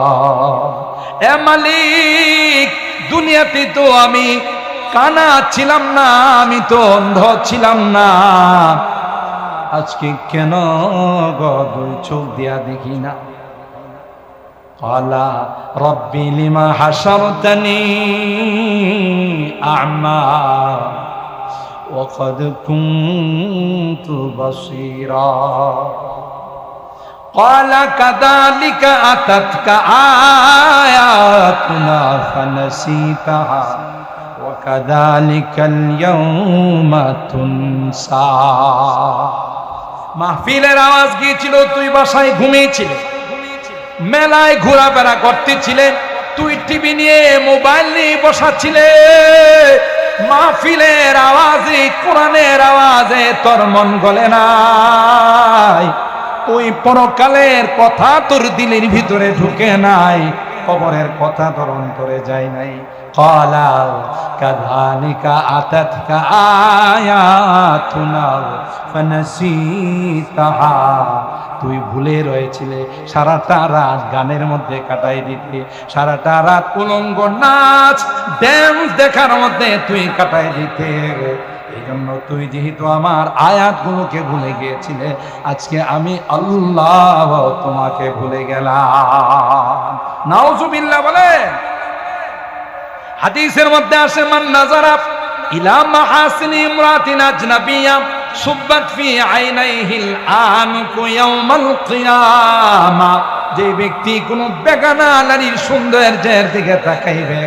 Speaker 2: এ মালিক, দুনিয়াতে তো আমি কানা ছিলাম না, আমি তো অন্ধ ছিলাম না, আজকে কেন গো দুই চোখ দিয়া দেখি না? ক্বালা রব্বি লিমা হাসারতানি আ'মা ওয়া ক্বাদ কুনতু বাসীরা। ক্বালা কাযালিকা আতাতকা আয়াতুনা ফানাসিতাহা ওয়া কাযালিকাল ইয়াওমা তুনসা। মাহফিলের আওয়াজ গিয়েছিল, তুই বাসায় ঘুমিয়েছিলি, মেলায় ঘোরাফেরা করতেছিলে, তুই টিভি নিয়ে মোবাইল নিয়ে বসাছিলে, মাহফিলের আওয়াজে, কোরআনের আওয়াজে তোর মন গলে নাই, ওই পরকালের কথা তোর দিলের ভিতরে ঢুকে নাই, কবরের কথা তোর অন্তরে যায় নাই। ক্বালা কাযালিকা আতাতকা আয়াতুনা ফানাসিতাহা, তুই ভুলে রয়েছিলে, সারাটা রাত গানের মধ্যে কাটাই দিতে, সারাটা রাত উলঙ্গ নাচ ড্যান্স দেখার মধ্যে তুই কাটাই দিতে। এই জন্য জন্য তুই যেহেতু আমার আয়াতগুলোকে ভুলে গিয়েছিলে, আজকে আমি আল্লাহ তোমাকে ভুলে গেলাম। নাউজুবিল্লাহ বলেন। হাদিসের মধ্যে আসে, মান নাজারা ইলা মাহাসিনি ইমরাতিন আজনাবিয়া সুব্বাত ফি আইনাইহিল আনকু ইয়াউমাল কিয়ামা, যে ব্যক্তি কোনো বেগানা নারীর সৌন্দর্যের দিকে তাকাইবে,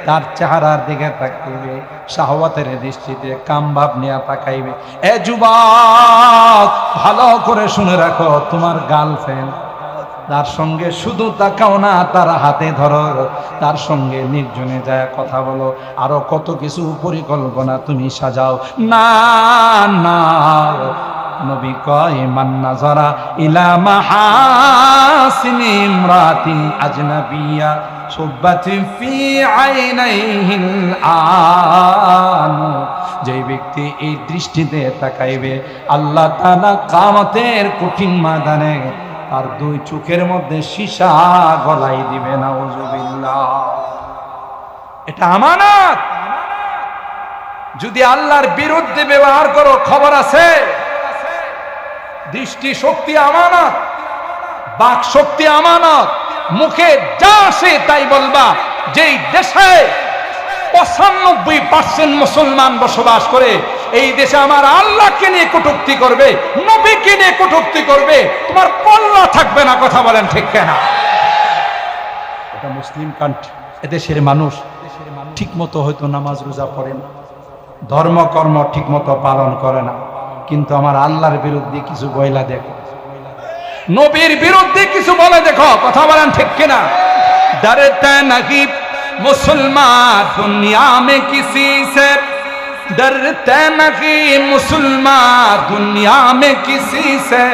Speaker 2: তার চেহারার দিকে তাকাইবে, শাহওয়াতের দৃষ্টিতে কামভাব নিয়ে তাকাইবে। এ যুবক, ভালো করে শুনে রাখো, তোমার গার্লফ্রেন্ড, তার সঙ্গে শুধু তাকাও না, তার হাতে ধরো, তার সঙ্গে নির্জনে যায় কথা বলো, আরো কত কিছু পরিকল্পনা তুমি সাজাও। না না, নবী কয়, মান নাজারা ইলা মাহাসিনি ইমরাতিন আজনাবিয়া সুব্বাত ফি আইনাইহিল আনু, যে ব্যক্তি এই দৃষ্টিতে তাকাইবে, আল্লাহ তাআলা কিয়ামতের কঠিন ময়দানে তার দুই চোখের মধ্যে সীসা গলাই দিবে। নাউজুবিল্লাহ। এটা আমানত। যদি আল্লাহর বিরুদ্ধে ব্যবহার করো, খবর আছে। দৃষ্টি শক্তি আমানত, বাক শক্তি আমানত। মুখে যা আসে তাই বলবা। যেই দেশে 95% মুসলমান বসবাস করে, এই দেশে আমার আল্লাহকে নিয়ে কটূক্তি করবে, নবীকে নিয়ে কটূক্তি করবে, তোমার পল্লা থাকবে না। কথা বলেন ঠিক কিনা? এটা মুসলিম কান্ট্রি। এদেশের মানুষ ঠিক মতো হয়তো নামাজ রোজা পড়ে না, ধর্মকর্ম ঠিক মতো পালন করে না, কিন্তু আমার আল্লাহর বিরুদ্ধে কিছু বইলা দেখো, নবীর বিরুদ্ধে কিছু বলে দেখো। কথা বলেন ঠিক কিনা? ডরতে নাকি मुसलमान दुनिया में किसी से, डरते नहीं मुसलमान दुनिया में किसी से,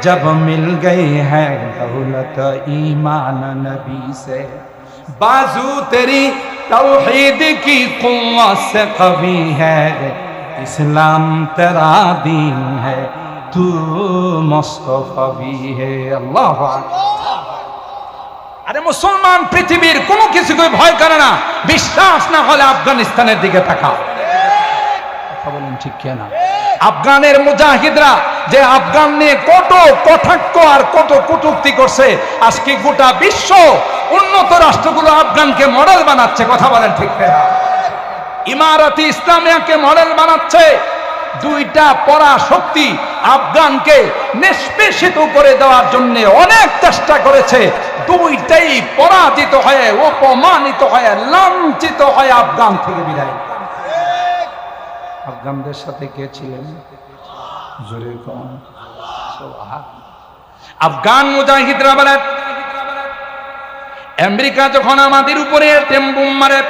Speaker 2: जब मिल गई है दौलत ईमान नबी से, बाजू तेरी तौहीद की कुव्वत से कवी है, इस्लाम तेरा दीन है, तू मुस्तफा भी है। अल्लाह আরে মুসলমান পৃথিবীর কোনো কিছুকে ভয় করে না। বিশ্বাস না হলে আফগানিস্তানের দিকে তাকাও। কথা বলেন ঠিক কিনা? আফগানের মুজাহিদরা যে আফগান নিয়ে কত কটাক্ষ আর কত কটূক্তি করছে, আজকে গোটা বিশ্ব উন্নত রাষ্ট্রগুলো আফগানকে মডেল বানাচ্ছে। কথা বলেন ঠিক কিনা? ইমারতে ইসলামিয়াকে মডেল বানাচ্ছে। দুইটা পরা শক্তি আফগানকে নিষ্পেষিত করে দেওয়ার জন্য অনেক চেষ্টা করেছে। দুইটাই পরাজিত হয়ে, অপমানিত হয়ে, লাঞ্ছিত হয়ে আফগান থেকে বিদায়। আফগানদের সাথে কে ছিলেন? জোরে কোন? আফগান মুজাহিদরা বলে, আমেরিকা যখন আমাদের উপরে টেম্বুম মারে,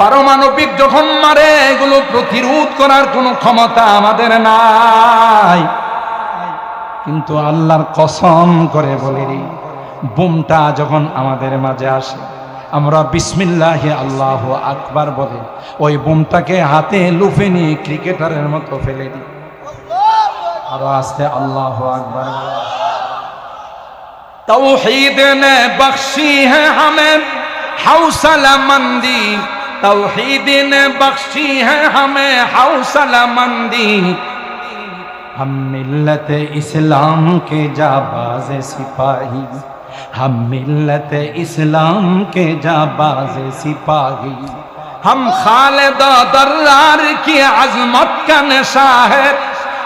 Speaker 2: পারমাণবিক যখন মারে, এগুলো প্রতিরোধ করার কোনো ক্ষমতা আমাদের নাই। কিন্তু আল্লাহর কসম করে বলি, বুমটা যখন আমাদের মাঝে আসে, আমরা বিসমিল্লাহি আল্লাহু আকবার বলে ওই বুমটাকে হাতে লুফে নিয়ে ক্রিকেটারের মতো ফেলে দিই। আরো আস্তে আল্লাহু আকবার। तौहीद ने बख्शी है हमें हौसला मंदी, तौहीद ने बख्शी है हमें हौसला मंदी, हम मिल्लत इस्लाम के जाबाज सिपाही, हम मिल्लत इस्लाम के जाबाज सिपाही, हम खालिद दर्रार की अजमत का नशा है,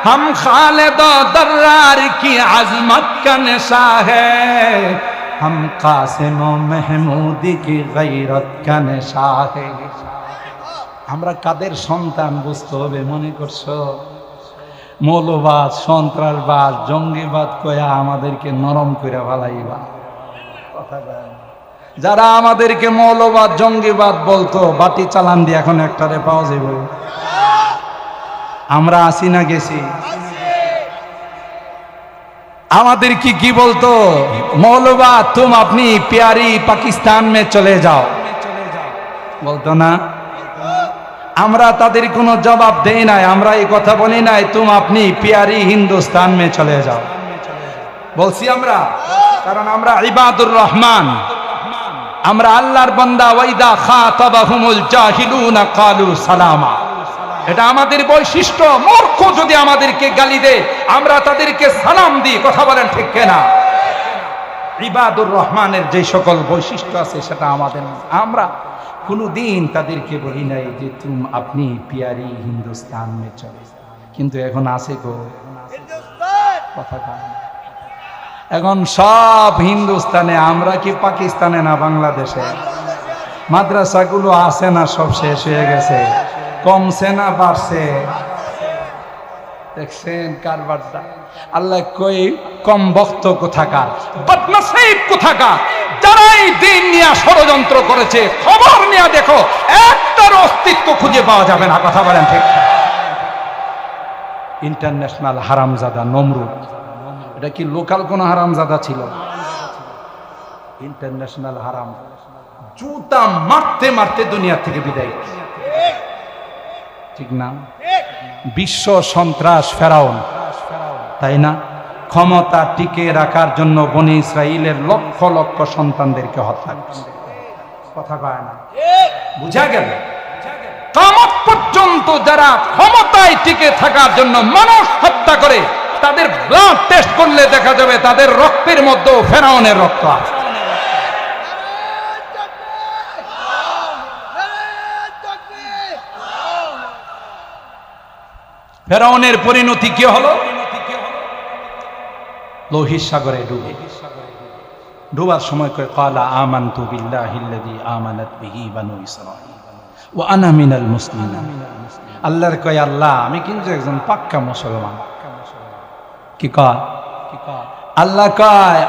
Speaker 2: हम खालिद दर्रार की अजमत का नशा है, हम कासिम महमूद की गैरत का नशा है। আমরা কাদের সন্তান বুঝতে হবে। মনে করছো মৌলবাদ, সন্ত্রাসবাদ, জঙ্গিবাদ কয়া আমাদেরকে নরম করে ফেলাইবা? যারা আমাদেরকে মৌলবাদ, জঙ্গিবাদ বলতো, বাটি চালান দিয়ে এখন একটারে পাওয়া যাবে। আমরা আসি না গেছি? আমাদের কি বলতো? মৌলবাদ তুম আপনি প্যারি পাকিস্তান মে চলে যাও, বলতো না? আমরা তাদের কোনো জবাব দেই নাই, আমরা এই কথা বলি নাই তুম আপনি প্যারি হিন্দুস্তান মে চলে যাও, বলছি আমরা? কারণ আমরা ইবাদুর রহমান, আমরা আল্লাহর বান্দা। ওয়াইদা খাতাবাহুমুল জাহিলুনা ক্বালু সালামা। এটা আমাদের বৈশিষ্ট্য। মূর্খ যদি আমাদেরকে গালি দেয় আমরা তাদেরকে সালাম দিই। কথা বলেন ঠিক কিনা? ইবাদুর রহমানের যে সকল বৈশিষ্ট্য আছে সেটা আমাদের, আমরা কোনোদিন তাদেরকে বলি নাই যে আপনি পিয়ারি হিন্দুস্তান মে চলে। কিন্তু এখন আছে গো কথা, এখন সব হিন্দুস্তানে। আমরা কি পাকিস্তানে না বাংলাদেশে? মাদ্রাসাগুলো আছে না সব শেষ হয়ে গেছে? কমছে না বাড়ছে? দেখছেন কারবারটা? আল্লাহ কই কম বক্ত কোথাকার, বদনসিব কোথাকার, যারাই দিন নিয়ে ষড়যন্ত্র করেছে খবর নিয়ে দেখো একটার অস্তিত্ব খুঁজে পাওয়া যাবে না। কথা বলেন ঠিক? ইন্টারন্যাশনাল হারামজাদা নমরুদ, এটা কি লোকাল কোন হারামজাদা ছিল? ইন্টারন্যাশনাল হারাম, জুতা মারতে মারতে দুনিয়া থেকে বিদায়, ঠিক না? বিশ্ব সন্ত্রাস ফেরাউন, তাই না? ক্ষমতা টিকে রাখার জন্য বনি ইসরাইলের লক্ষ লক্ষ সন্তানদেরকে হত্যা করছে। কথা কয় না? বুঝা গেল? কিয়ামত পর্যন্ত যারা ক্ষমতায় টিকে থাকার জন্য মানুষ হত্যা করে তাদের ব্লাড টেস্ট করলে দেখা যাবে তাদের রক্তের মধ্যে ফেরাউনের রক্ত আছে। ফেরাউনের পরিণতি কি হলো? লোহিত সাগরে ডুবে, ডুবার সময় কয় ক্বালা আমানতু বিল্লাহিল্লাযী আমানাত বিহি বানু ইসরাঈল ওয়া আনা মিনাল মুসলিমিন। আল্লাহর কয় আল্লাহ আমি কিন্তু একজন পাক্কা মুসলমান। কি কয়? আল্লাহ কয়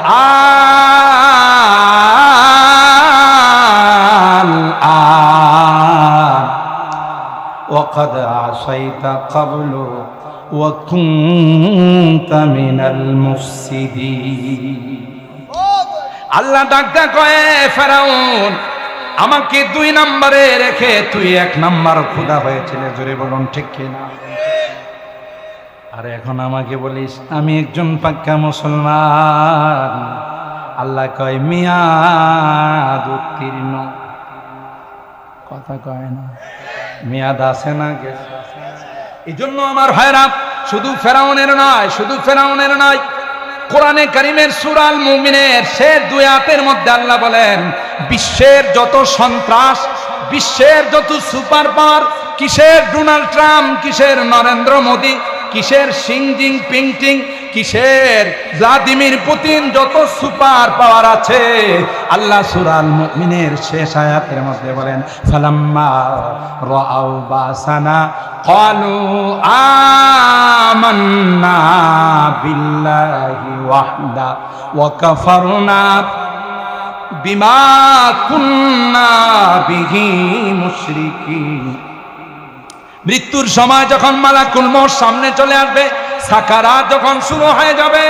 Speaker 2: وقد عصيت قبل وكنت من المفسدين। আল্লাহ ডাকতে কয় ফেরাউন আমাকে 2 নম্বরে রেখে তুই 1 নম্বর খোদা হয়েছিলে। জোরে বলুন ঠিক কিনা? আর এখন আমাকে বলিস আমি একজন পাক্কা মুসলমান। আল্লাহ কয় মেয়াদ উত্তীর্ণ। কথা কয় না? মেয়াদ আছে না গেছে? এই জন্য আমার ভাইরা শুধু ফেরাউনের নয়, শুধু ফেরাউনের নয়, কোরআনে কারিমের সূরা আল মুমিনের শেষ 2 আয়াতের মধ্যে আল্লাহ বলেন বিশ্বের যত সন্ত্রাস, বিশ্বের যত সুপার পাওয়ার, কিসের ডোনাল্ড ট্রাম্প, কিসের নরেন্দ্র মোদী, কিসের শি জিনপিং, কিসের ভ্লাদিমির পুতিন, যত সুপার পাওয়ার আছে আল্লাহ সূরা আল মুমিনের শেষ আয়াতের মধ্যে বলেন ফালাম্মা রাআউ বাসানা ক্বালু আমান্না বিল্লাহি ওয়াহদা ওয়া কাফারনা বিমা কুন্না বিহি মুশরিকিন। মৃত্যুর সময় যখন মালাকুল মউত সামনে চলে আসবে, সাকারাত যখন শুরু হয়ে যাবে,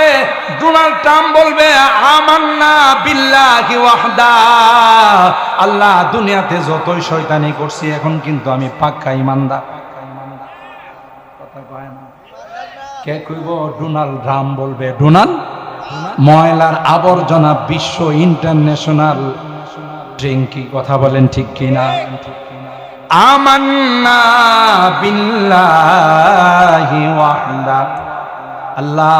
Speaker 2: ডোনাল্ড ট্রাম্প বলবে আমান্না বিল্লাহি ওয়াহদা, আল্লাহ দুনিয়াতে যতই শয়তানি করছি এখন কিন্তু আমি পাক্কা ইমানদার। কথা কয় না? কে কইব? ডোনাল্ড ট্রাম্প বলবে। ডোনাল্ড ময়লার আবর্জনা বিশ্ব ইন্টারন্যাশনাল ড্রিঙ্কি। কথা বলেন ঠিক কিনা? আমান্না বিল্লাহি ওয়াহদা, আল্লাহ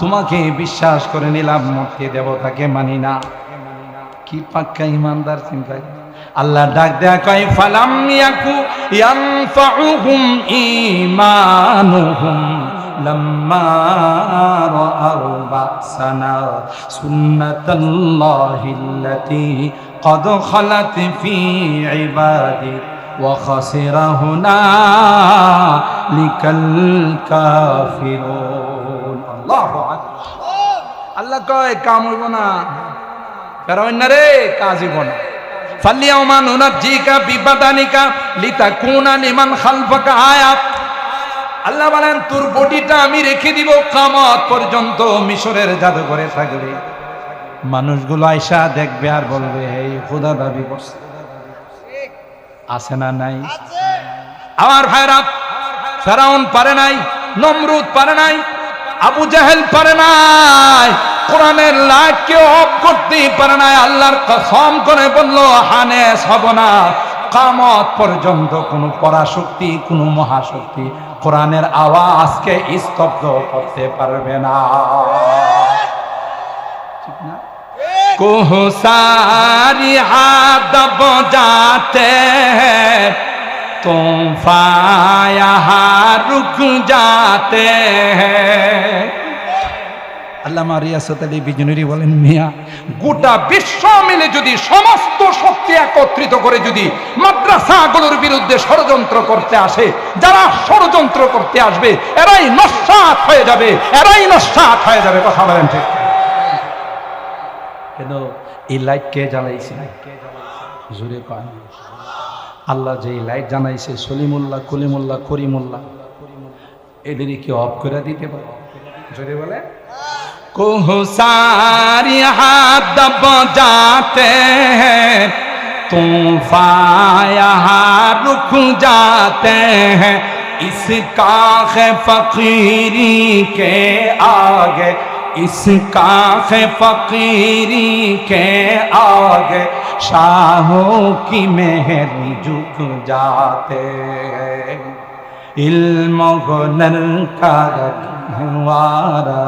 Speaker 2: তোমাকে বিশ্বাস করে নিলাম, মূর্তি দেবতাকে মানি না। কি পাক্কা ইমানদার চিন্তা! আল্লাহ ডাক দেয়া কয় ফালাম ইয়াকু ইয়ানফাউহুম ঈমানুহুম লাম্মা রাআউ বাসানা সুন্নাতাল্লাহিল্লাতী قد خلت في عبادي وخسر هنالك الكافرون। আল্লাহু আকবার। আল্লাহ কয় কাম হইব না, ফেরাউন না রে, কাজ হইব না। ফালিয়াউমা নুনাজ্জিকা বিবাদানিকা লিতাকুনা লিমান খালফাকা আয়াত। আল্লাহ বলেন তোর বডিটা আমি রেখে দিব কিয়ামত পর্যন্ত মিশরের জাদুঘরে থাকবে। মানুষগুলো আয়সা দেখবে আর বলবে এই খোদা দাবি করছে। আছে না নাই? আমার ভাইরা, ফেরাউন পারে নাই, নমরুদ পারে নাই, আবু জাহেল পারে নাই, কোরআনের লাইটকে অফ করতেই পারে নাই। আল্লাহর কসম করে বলল হানেস হব না, কিয়ামত পর্যন্ত কোনো পরাশক্তি, কোনো মহাশক্তি কোরআনের আওয়াজকে স্তব্ধ করতে পারবে না। ঠিক না? কোহ সারি হাত বজাতে हैं तूफान यहाँ रुक जाते हैं। আল্লামা রিয়াসত আলী বিজনুরি বলেন, মিয়া গোটা বিশ্ব মিলে যদি সমস্ত শক্তি একত্রিত করে যদি মাদ্রাসাগুলোর বিরুদ্ধে ষড়যন্ত্র করতে আসে, যারা ষড়যন্ত্র করতে আসবে এরাই নস্যাৎ হয়ে যাবে, এরাই নস্যাৎ হয়ে যাবে। কথা বলেন ঠিক? কেন এই লাইট কে জ্বালাইছে? জোরে কয়। আল্লাহ যে লাইট জানাইছে সলিমুল্লাহ, কলিমুল্লাহ, করিমুল্লাহ, এদেরই কি অফ করে দিতে পারে? জোরে বলে। কোহ সারি হাত দব जाते हैं तूफान यहाँ रुक जाते हैं इस काख फकीरी के आगे, इस काख फकीरी के आगे शाहों की मेहर झुक जाते हैं। इल्म हुनर का रखवारा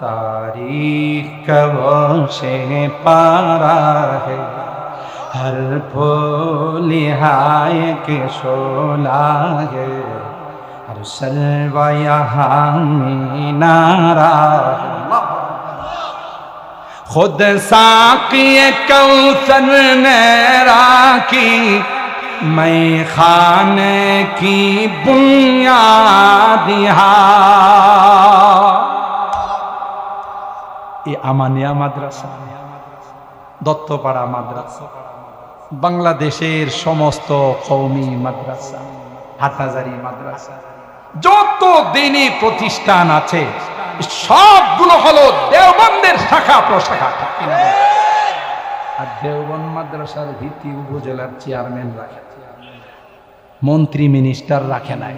Speaker 2: तारीख कवशे पारा है, हर फूल हाय के शोला है, हर सर्वा यहाँ मीनारा है। खुद साक़ी कौसर ने राखी मैं खाने की बुनियाद এই আমানিয়া মাদ্রাসা, দত্তপাড়া মাদ্রাসা, বাংলাদেশের সমস্ত কওমি মাদ্রাসা, হাটহাজারী মাদ্রাসা, যত দ্বীনি প্রতিষ্ঠান আছে সবগুলো হলো দেওবন্দের শাখা প্রশাখা। আর দেওবন্দ মাদ্রাসার ভিত্তি উপজেলার চেয়ারম্যান রাখে, মন্ত্রী মিনিস্টার রাখে নাই,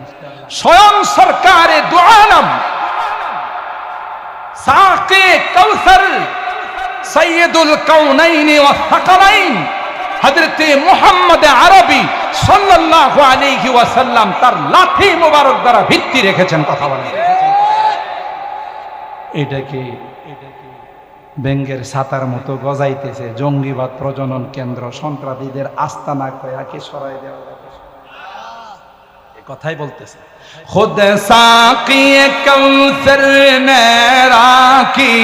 Speaker 2: স্বয়ং সরকারে দু আলম সাকে কাউসার সৈয়দুল কাউনাইন ওয়া সাকালাইন হযরতে মুহাম্মদ আরবি সাল্লাল্লাহু আলাইহি ওয়াসাল্লাম তার লাঠি মোবারক দ্বারা ভিত্তি রেখেছেন। কথা বলেন। এটাকে ব্যাঙ্গের ছাতার মতো গজাইতেছে, জঙ্গিবাদ প্রজনন কেন্দ্র, সন্ত্রাসীদের আস্তানা কয়াকে সরাই দেওয়া কথাই বলতেছে। खुद साक़ी कौसर ने राखी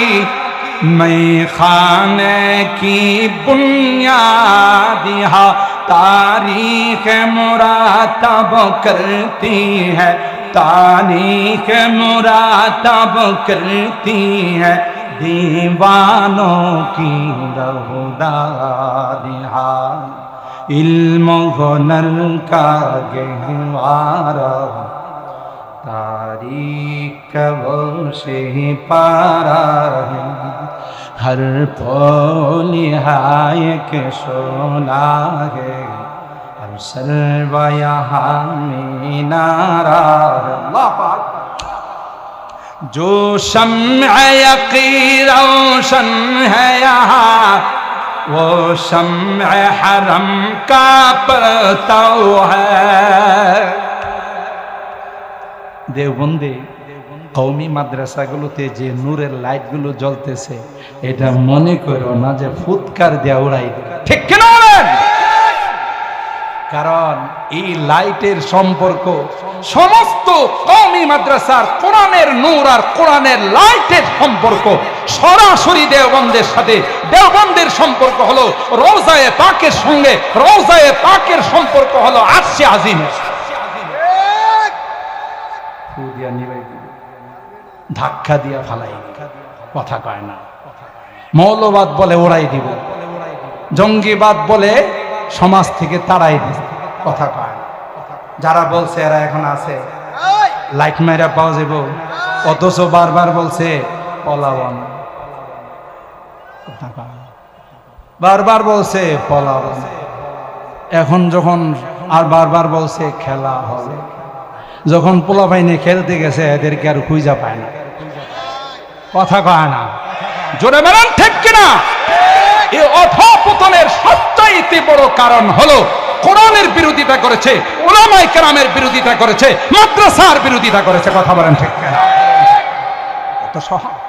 Speaker 2: मैं खाने की बुनियाद यहाँ तारीख मुरातब करती है, तारीख मुरातब करती है दीवानों की रहुदाद यहाँ इल्म हुनर का गहवारा तारीख से पारा है, हर फूल हाय के शोला है, हर सर्वा यहाँ मीनारा है। जो शम्अ यक़ीन रोशन है यहाँ वो शम्अ हरम का परताव है। দেওবন্দে কওমি মাদ্রাসাগুলোতে যে নূরের লাইটগুলো জ্বলতেছে এটা মনে করো না যে ফুৎকার দেয়া উড়াই দেবে, ঠিক কিনা বলেন? কারণ এই লাইটের সম্পর্ক সমস্ত কওমি মাদ্রাসার কোরআনের নূর আর কোরআনের লাইটের সম্পর্ক সরাসরি দেওবন্দের সাথে। দেওবন্দের সম্পর্ক হলো রওজায়ে পাকের সঙ্গে, রওজায়ে পাকের সম্পর্ক হলো আরশে আজিমের। ধাক্কা দিয়া ফালাই কথা কয় না, মৌলবাদ বলে ওড়াই দিব, জঙ্গিবাদ বলে সমাজ থেকে তাড়াই দিব, কথা কয় না। যারা বলছে এরা এখন আছে লাইট মেরা পাওয়া যাব, অথচ বারবার বলছে পলাবন, কথা কয় না, বারবার বলছে পলাবন, এখন যখন আর বারবার বলছে খেলা হবে, যখন পোলা বাইনে খেলতে গেছে এদেরকে আর খুঁজা পায় না, কথা কয় না। জোরে বলেন ঠিক কিনা? এই অধঃপতনের সবচেয়ে সবচাইতে বড় কারণ হলো কোরআনের বিরোধিতা করেছে, উলামায়ে কেরামের বিরোধিতা করেছে, মাদ্রাসার বিরোধিতা করেছে। কথা বলেন ঠিক কিনা? এত সহজ।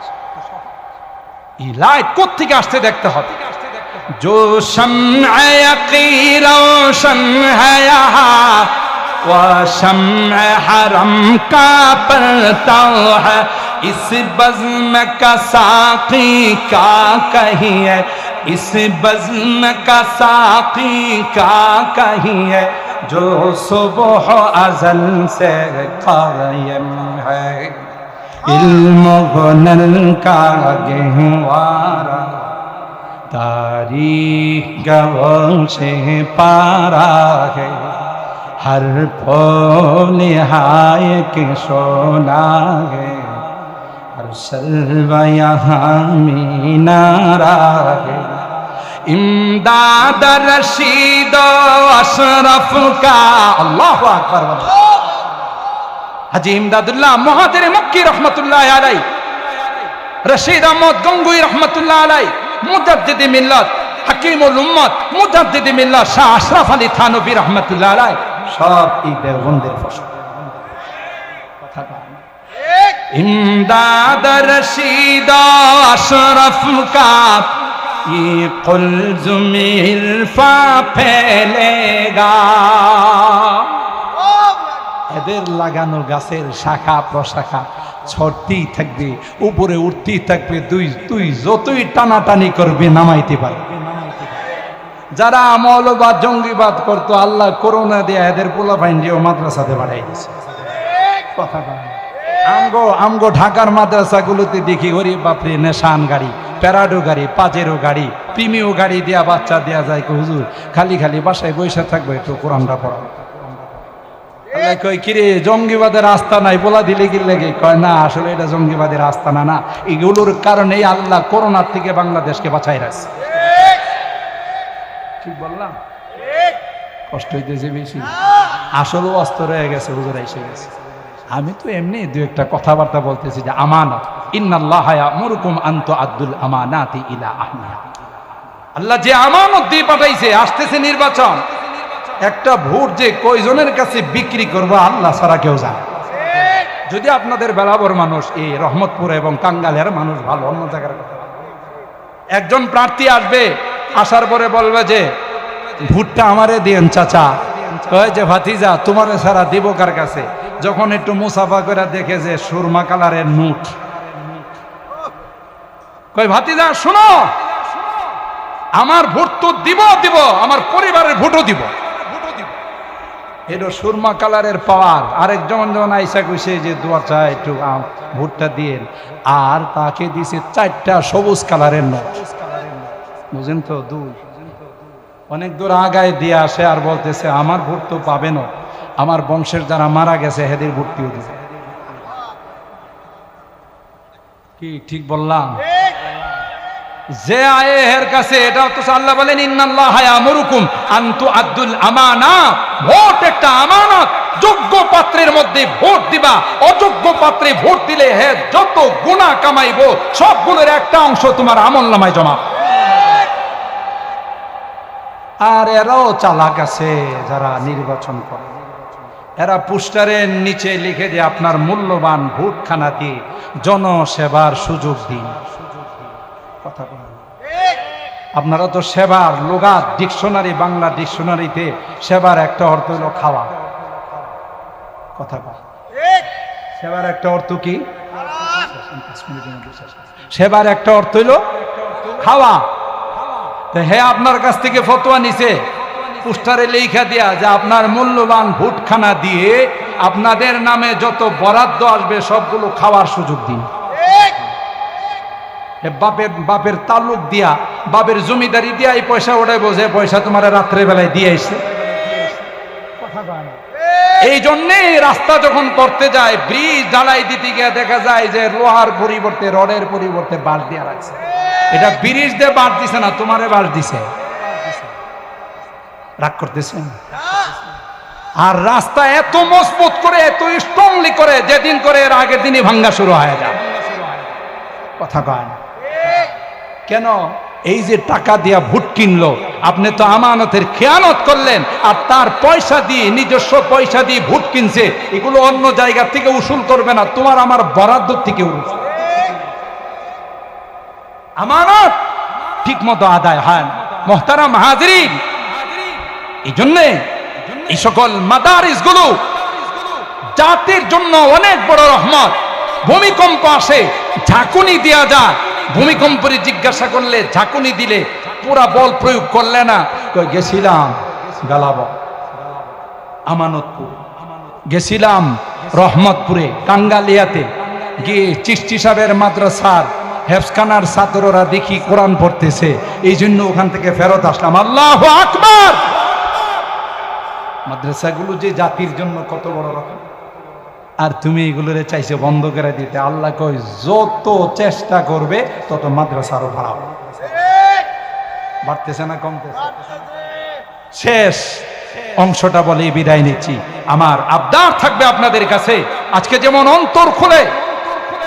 Speaker 2: এই লাইট কোত্থেকে আসছে দেখতে হবে। जो शम्अ यक़ी रोशन है यहाँ व शम्अ हरम का परता है, इस बज़्म का साक़ी क्या कहिए, इस बज़्म का साक़ी क्या कहिए, जो सुबह अज़ल से क़ायम है, इल्म हुनर का गहवारा, तारीख गवाह से पारा है, हर फूल हाय के सोना है, हर सर्वा यहाँ मीनारा है, इमदाद रशीद अशरफ का। अल्लाहु अकबर। हाजी इमदादुल्लाह मुहाजिर मक्की रहमतुल्लाह अलैह, रशीद अहमद गंगोई रहमतुल्लाह अलैह, मुजद्दिद मिल्लत हकीमुल उम्मत मुजद्दिद मिल्लत शाह अशरफ আলী থানভী रहमतुल्लाह अलैह সব এই দেওবন্দের ফসল। इमदाद रशीद अशरफ का ये कुलजुम इल्फा फैलेगा, এদের লাগানো গাছের শাখা প্রশাখা ছড়তেই থাকবে, উপরে উঠতেই থাকবে, তুই যতই টানাটানি করবে নামাইতে পারবে। যারা মৌলবাদ জঙ্গিবাদ করতো, আল্লাহ করোনা দিয়ে এদের পোলাপাইন দিয়ে মাদ্রাসাতে বাড়াই দিয়েছে। আমগো ঢাকার মাদ্রাসাগুলোতে দেখি ওরে বাপরে নেশান গাড়ি, প্যারাডো গাড়ি, পাজেরো গাড়ি, প্রিমিও গাড়ি দেয়া বাচ্চা দেয়া যায়। হুজুর খালি খালি বাসায় বসে থাকবে, একটু কোরআনটা পড়াবো। আল্লাহ কয় কিরে জঙ্গিবাদের রাস্তা নাই, বলা দিলে কি লেগে? কয় না, আসলে এটা জঙ্গিবাদের রাস্তা না, এগুলোর কারণেই আল্লাহ করোনার থেকে বাংলাদেশকে বাঁচাই রাখছে। ঠিক বললাম? কষ্ট হইতেছে বেশি, আসলে অস্ত রয়ে গেছে, হুজুর এসে গেছে। আমি তো এমনি দু একটা কথাবার্তা বলতেছি যে আমানত, ইন্নাল্লাহা ইয়ামুরুকুম আন তুআদ্দুল আমানাতি ইলা আহলিহা। আল্লাহ যে আমানত দিয়ে পাঠাইছে, আসতেছে নির্বাচন, একটা ভোট যে কয়জনের কাছে বিক্রি করবো আল্লাহ ছাড়া কেউ জানে। যদি আপনাদের বেলাবর মানুষ, এই রহমতপুর এবং কাঙ্গালের মানুষ ভালো, অন্য জায়গার কথা, একজন প্রার্থী আসবে, আসার পরে বলবে যে ভোটটা আমারে দিয়েন চাচা। কয় যে ভাতিজা তোমারে ছাড়া দিব কার কাছে? যখন একটু মুসাফা করে দেখে যে সুরমা কালারের নোট, কয় ভাতিজা শোনো, আমার ভোট তো দিব, আমার পরিবারের ভোটও দিব। এটা সুরমা কালারের পাওয়ার। আরেকজন যখন আইসা কইছে যে দোয়া চাই একটু ভোটটা দিয়েন, আর তাকে দিছে 4টা সবুজ কালারের নোট। বুঝেন তো? অনেক দূর আগায় দিয়ে আসে আর বলতেছে আমার ভোট তো পাবে না, আমার বংশের যারা মারা গেছে হেদের ভোটটিও দিবে। কি ঠিক বললাম? যে আয়ে এর কাছে, এটা তো আল্লাহ বলেন ইন্নাল্লাহা ইয়ামুরুকুম আন তুআদ্দুল আমানা, ভোট একটা আমানত। যোগ্য পাত্রের মধ্যে ভোট দিবা, অযোগ্য পাত্রে ভোট দিলে হে যত গুনাহ কামাইবো সবগুলোর একটা অংশ তোমার আমলনামায় জমা। আর এরাও চালাক আছে যারা নির্বাচন করে, এরা পোস্টারের নিচে লিখে দিয়ে আপনার মূল্যবান ভোটখানা দিয়ে জনসেবার সুযোগ দিন। কথা বলেন। আপনারা তো সেবার লুগাত ডিকশনারি, বাংলা ডিকশনারিতে সেবার একটা অর্থ হলো খাওয়া। কথা বলেন। সেবার একটা অর্থ কি? সেবার একটা অর্থ হইল খাওয়া। তো হে আপনার কাছ থেকে ফতোয়া নিছে, পোস্টারে লেখা দিয়া যে আপনার মূল্যবান ভোটখানা দিয়ে আপনাদের নামে যত বরাদ্দ আসবে সবগুলো খাওয়ার সুযোগ দিন। বাপের তালুক দিয়া, বাপের জমিদারি দিয়া এই পয়সা ওটাই বোঝে, পয়সা তোমার রাত্রে বেলায় দিয়ে আসছে। এই জন্যে রাস্তা যখন করতে যায়, ব্রিজ ঢালাই দিতে গিয়ে দেখা যায় যে লোহার পরিবর্তে রডের পরিবর্তে বাঁশ দিয়া রাখছে। এটা ব্রিজ দিয়ে বাঁশ দিছে না, তোমারে বাঁশ দিছে। রাগ করতেছেন? আর রাস্তা এত মজবুত করে, এত স্ট্রংলি করে, যেদিন করে এর আগের দিনই ভাঙ্গা শুরু হয়ে যায়। কথা কয় না কেন? এই যে টাকা দিয়া ভোট কিনলো, আপনি তো আমানতের খেয়ানত করলেন, আর তার পয়সা দিয়ে, নিজস্ব পয়সা দিয়ে ভোট কিনছে। এগুলো অন্য জায়গা থেকে উসুল করবে না, তোমার আমার বরাদ্দ থেকে উসুল। আমানত ঠিক মতো আদায় হয় না। মোহতারাম হাজিরিন, এই জন্যে এই সকল মাদারিস গুলো জাতির জন্য অনেক বড় রহমত। ভূমিকম্প আসে, ঝাঁকুনি দেওয়া যায়। ভূমিকম্পরে জিজ্ঞাসা করলে, ঝাঁকুনি দিলে পুরা বল প্রয়োগ করলে না, গেছিলাম গালাব আমানতপুর, গেছিলাম রহমতপুরে, কাঙ্গালিয়াতে গিয়ে চিশতি সাহেবের মাদ্রাসার হেফসখানার ছাত্ররা দেখি কোরআন পড়তেছে, এই জন্য ওখান থেকে ফেরত আসলাম। আল্লাহু আকবার। মাদ্রাসাগুলো যে জাতির জন্য কত বড় রকম, আর তুমি এগুলোরে চাইছে বন্ধ করে দিতে। আল্লাহ কয় যত চেষ্টা করবে তত মাদ্রাসা আরো বাড়াও। বাড়তেছে না কমতেছে? শেষ অংশটা বলে বিদায় নিচ্ছি। আমার আবদার থাকবে আপনাদের কাছে, আজকে যেমন অন্তর খুলে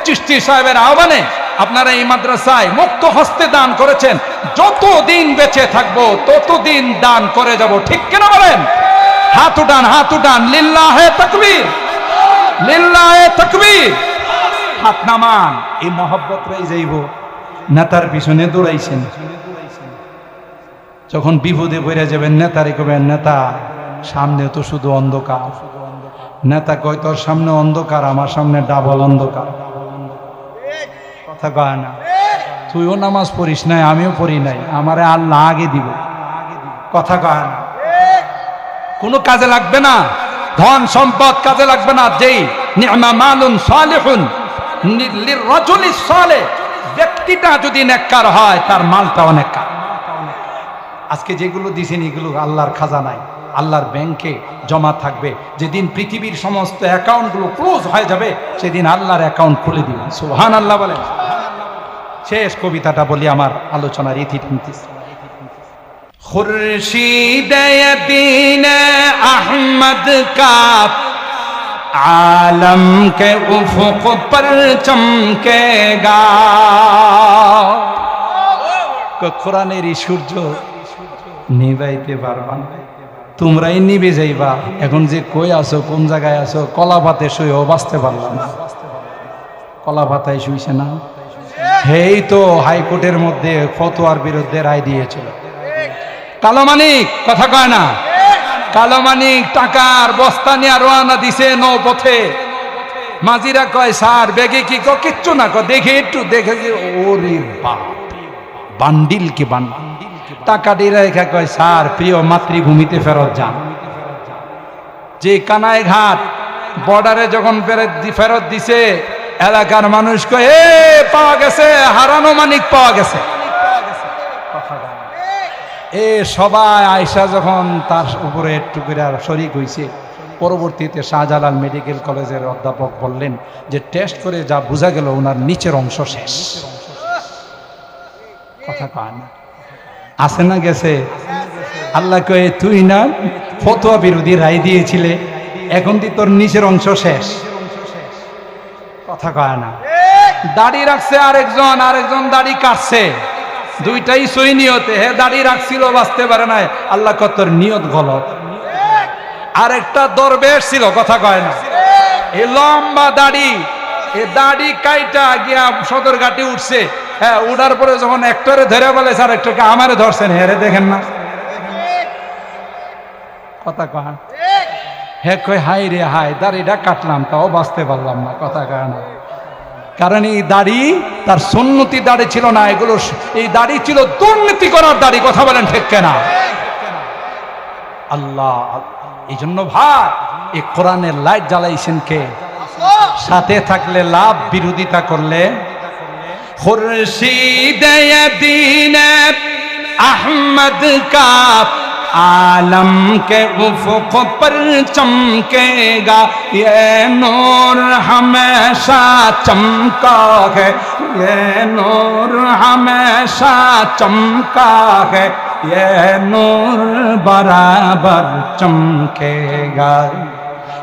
Speaker 2: চিশতি সাহেবের আহ্বানে আপনারা এই মাদ্রাসায় মুক্ত হস্তে দান করেছেন, যতদিন বেঁচে থাকবো ততদিন দান করে যাব। ঠিক কিনা বলেন? হাত উঠান, হাত উঠান। লিল্লাহে তাকবীর, লিল্লাহে তাকবীর। হাত নামান। এই মহব্বত রয়ে যাইব। নেতার পিছনে দৌড়াইছেন, যখন বিপদে পড়ে যাবেন নেতারে কবেন, নেতা সামনে তো শুধু অন্ধকার। নেতা কয় তোর সামনে অন্ধকার, আমার সামনে ডাবল অন্ধকার। কথা কয় না? তুইও নামাজ পড়িস নাই, আমিও পড়ি নাই, আমারে আল্লাহ আগে দিব। কথা কয় না? কোনো কাজে লাগবে না, ধন সম্পদ কাজে লাগবে না। যেই নি'মা মালুন সালিহুন লিররাজুলিস সালিহ, ব্যক্তিটা যদি নেককার হয় তার মালটাও নেককার। আজকে যেগুলো দিছেন এগুলো আল্লাহর খাজানায়, আল্লাহর ব্যাংকে জমা থাকবে। যেদিন পৃথিবীর সমস্ত অ্যাকাউন্টগুলো ক্লোজ হয়ে যাবে, সেদিন আল্লাহর অ্যাকাউন্ট খুলে দিবেন। সুবহানাল্লাহ বলেন। শেষ কবিতাটা বলি, আমার আলোচনার ইতি টানতেছি। खुर्शीद दीन अहमद का आलम के उफुक पर चमकेगा। কোরআনের এই সূর্য নিবাইতে পারবা না, তোমরাই নিবে যাইবা। এখন যে কই আছো, কোন জায়গায় আছো, কলা পাতে শুয়েও বাঁচতে পারলাম না। কলা পাতায় শুইছে না? হেই তো হাইকোর্টের মধ্যে ফতোয়ার বিরুদ্ধে রায় দিয়েছিল। কালো মানিক, কথা কয় না? কালো মানিক টাকার বস্তা নিয়ে রওনা দিছে নৌপথে। মাঝিরা কয় স্যার ব্যাগে কি? কিচ্ছু না, দেখে একটু দেখে যে ওরে বাপ, বান্ডিল কি বান্ডিল। টাকা দিয়ে রেখা কয় স্যার প্রিয় মাতৃভূমিতে ফেরত যান। যে কানাই ঘাট বর্ডারে যখন ফেরত দিছে, এলাকার মানুষ কয় এ পাওয়া গেছে, হারানো মানিক পাওয়া গেছে। এ সবাই আয়সা যখন তার উপরে একটু করে শরিক হয়েছে, পরবর্তীতে শাহজালাল মেডিকেল কলেজের অধ্যাপক বললেন যে টেস্ট করে যা বোঝা গেল ওনার নিচের অংশ শেষ। কথা কয় না? আছে না গেছে? আল্লাহ কয়ে তুই না ফতোয়া বিরোধী রায় দিয়েছিলে, এখন তুই তোর নিচের অংশ শেষ। কথা কয় না? দাড়ি রাখছে আরেকজন, আরেকজন দাড়ি কাটছে, দুইটাই সই নিয়তে। হে দাড়ি রাখছিল, বাঁচতে পারে নাই, আল্লাহ কয় তোর নিয়ত গলত। আরেকটা দরবেশ ছিল, কথা কয় না? এই লম্বা দাড়ি, এই দাড়ি কাইটা গিয়া সদরঘাটে উঠছে। হ্যাঁ, উঠার পরে যখন একটারে ধরে বলে স্যার একটাকে আমারে ধরছেন, হেরে দেখেন না। কথা কয়? হে কয় হাই রে হাই, দাড়িটা কাটলাম তাও বাঁচতে পারলাম না। কথা কয় না? কারণ এই দাড়ি তার সুন্নতি দাড়ি ছিল না, এগুলো এই দাড়ি ছিল দুর্নীতি করার দাড়ি। কথা বলেন ঠিক কিনা? আল্লাহ, এই জন্য ভাই এই কোরআনের লাইট জ্বালাইছেন কে? সাথে থাকলে লাভ, বিরোধিতা করলে খুরশিদ দীন আহমদ কা आलम के उफ़ुक़ पर चमकेगा, ये नूर हमेशा चमका है, ये नूर हमेशा चमका है, ये नूर बराबर चमकेगा।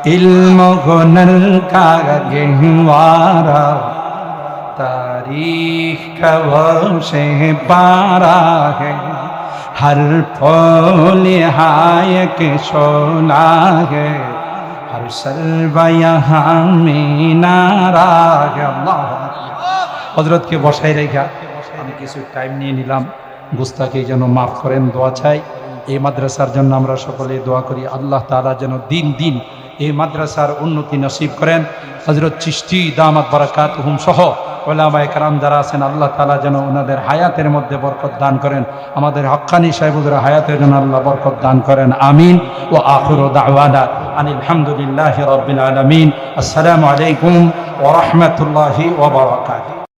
Speaker 2: इल्म हुनर का गहवारा तारीख का वो से पारा है हर फूल हाय के शोला है हर सर्वा यहाँ में नारा है अल्लाह हजरत के बसाई रेखा আমি কিছু টাইম নিয়ে নিলাম গুস্তাকে যেন মাফ করেন দোয়া চাই এই মাদ্রাসার জন্য আমরা সকলে দোয়া করি আল্লাহ তাআলা যেন দিন দিন এই মাদ্রাসার উন্নতি নসিব করেন হযরত চিশতি দামাত বারাকাতুহুম সহ উলামায়ে কেরাম যারা আছেন আল্লাহ তাআলা যেন ওনাদের হায়াতের মধ্যে বরকত দান করেন আমাদের হক্কানি সাহেবদের হায়াতের জন্য আল্লাহ বরকত দান করেন আমিন ওয়া আখিরু দাওয়ানা আনিল হামদুলিল্লাহি রাব্বিল আলামিন আসসালামু আলাইকুম ওয়া রাহমাতুল্লাহি ওয়া বারাকাতুহু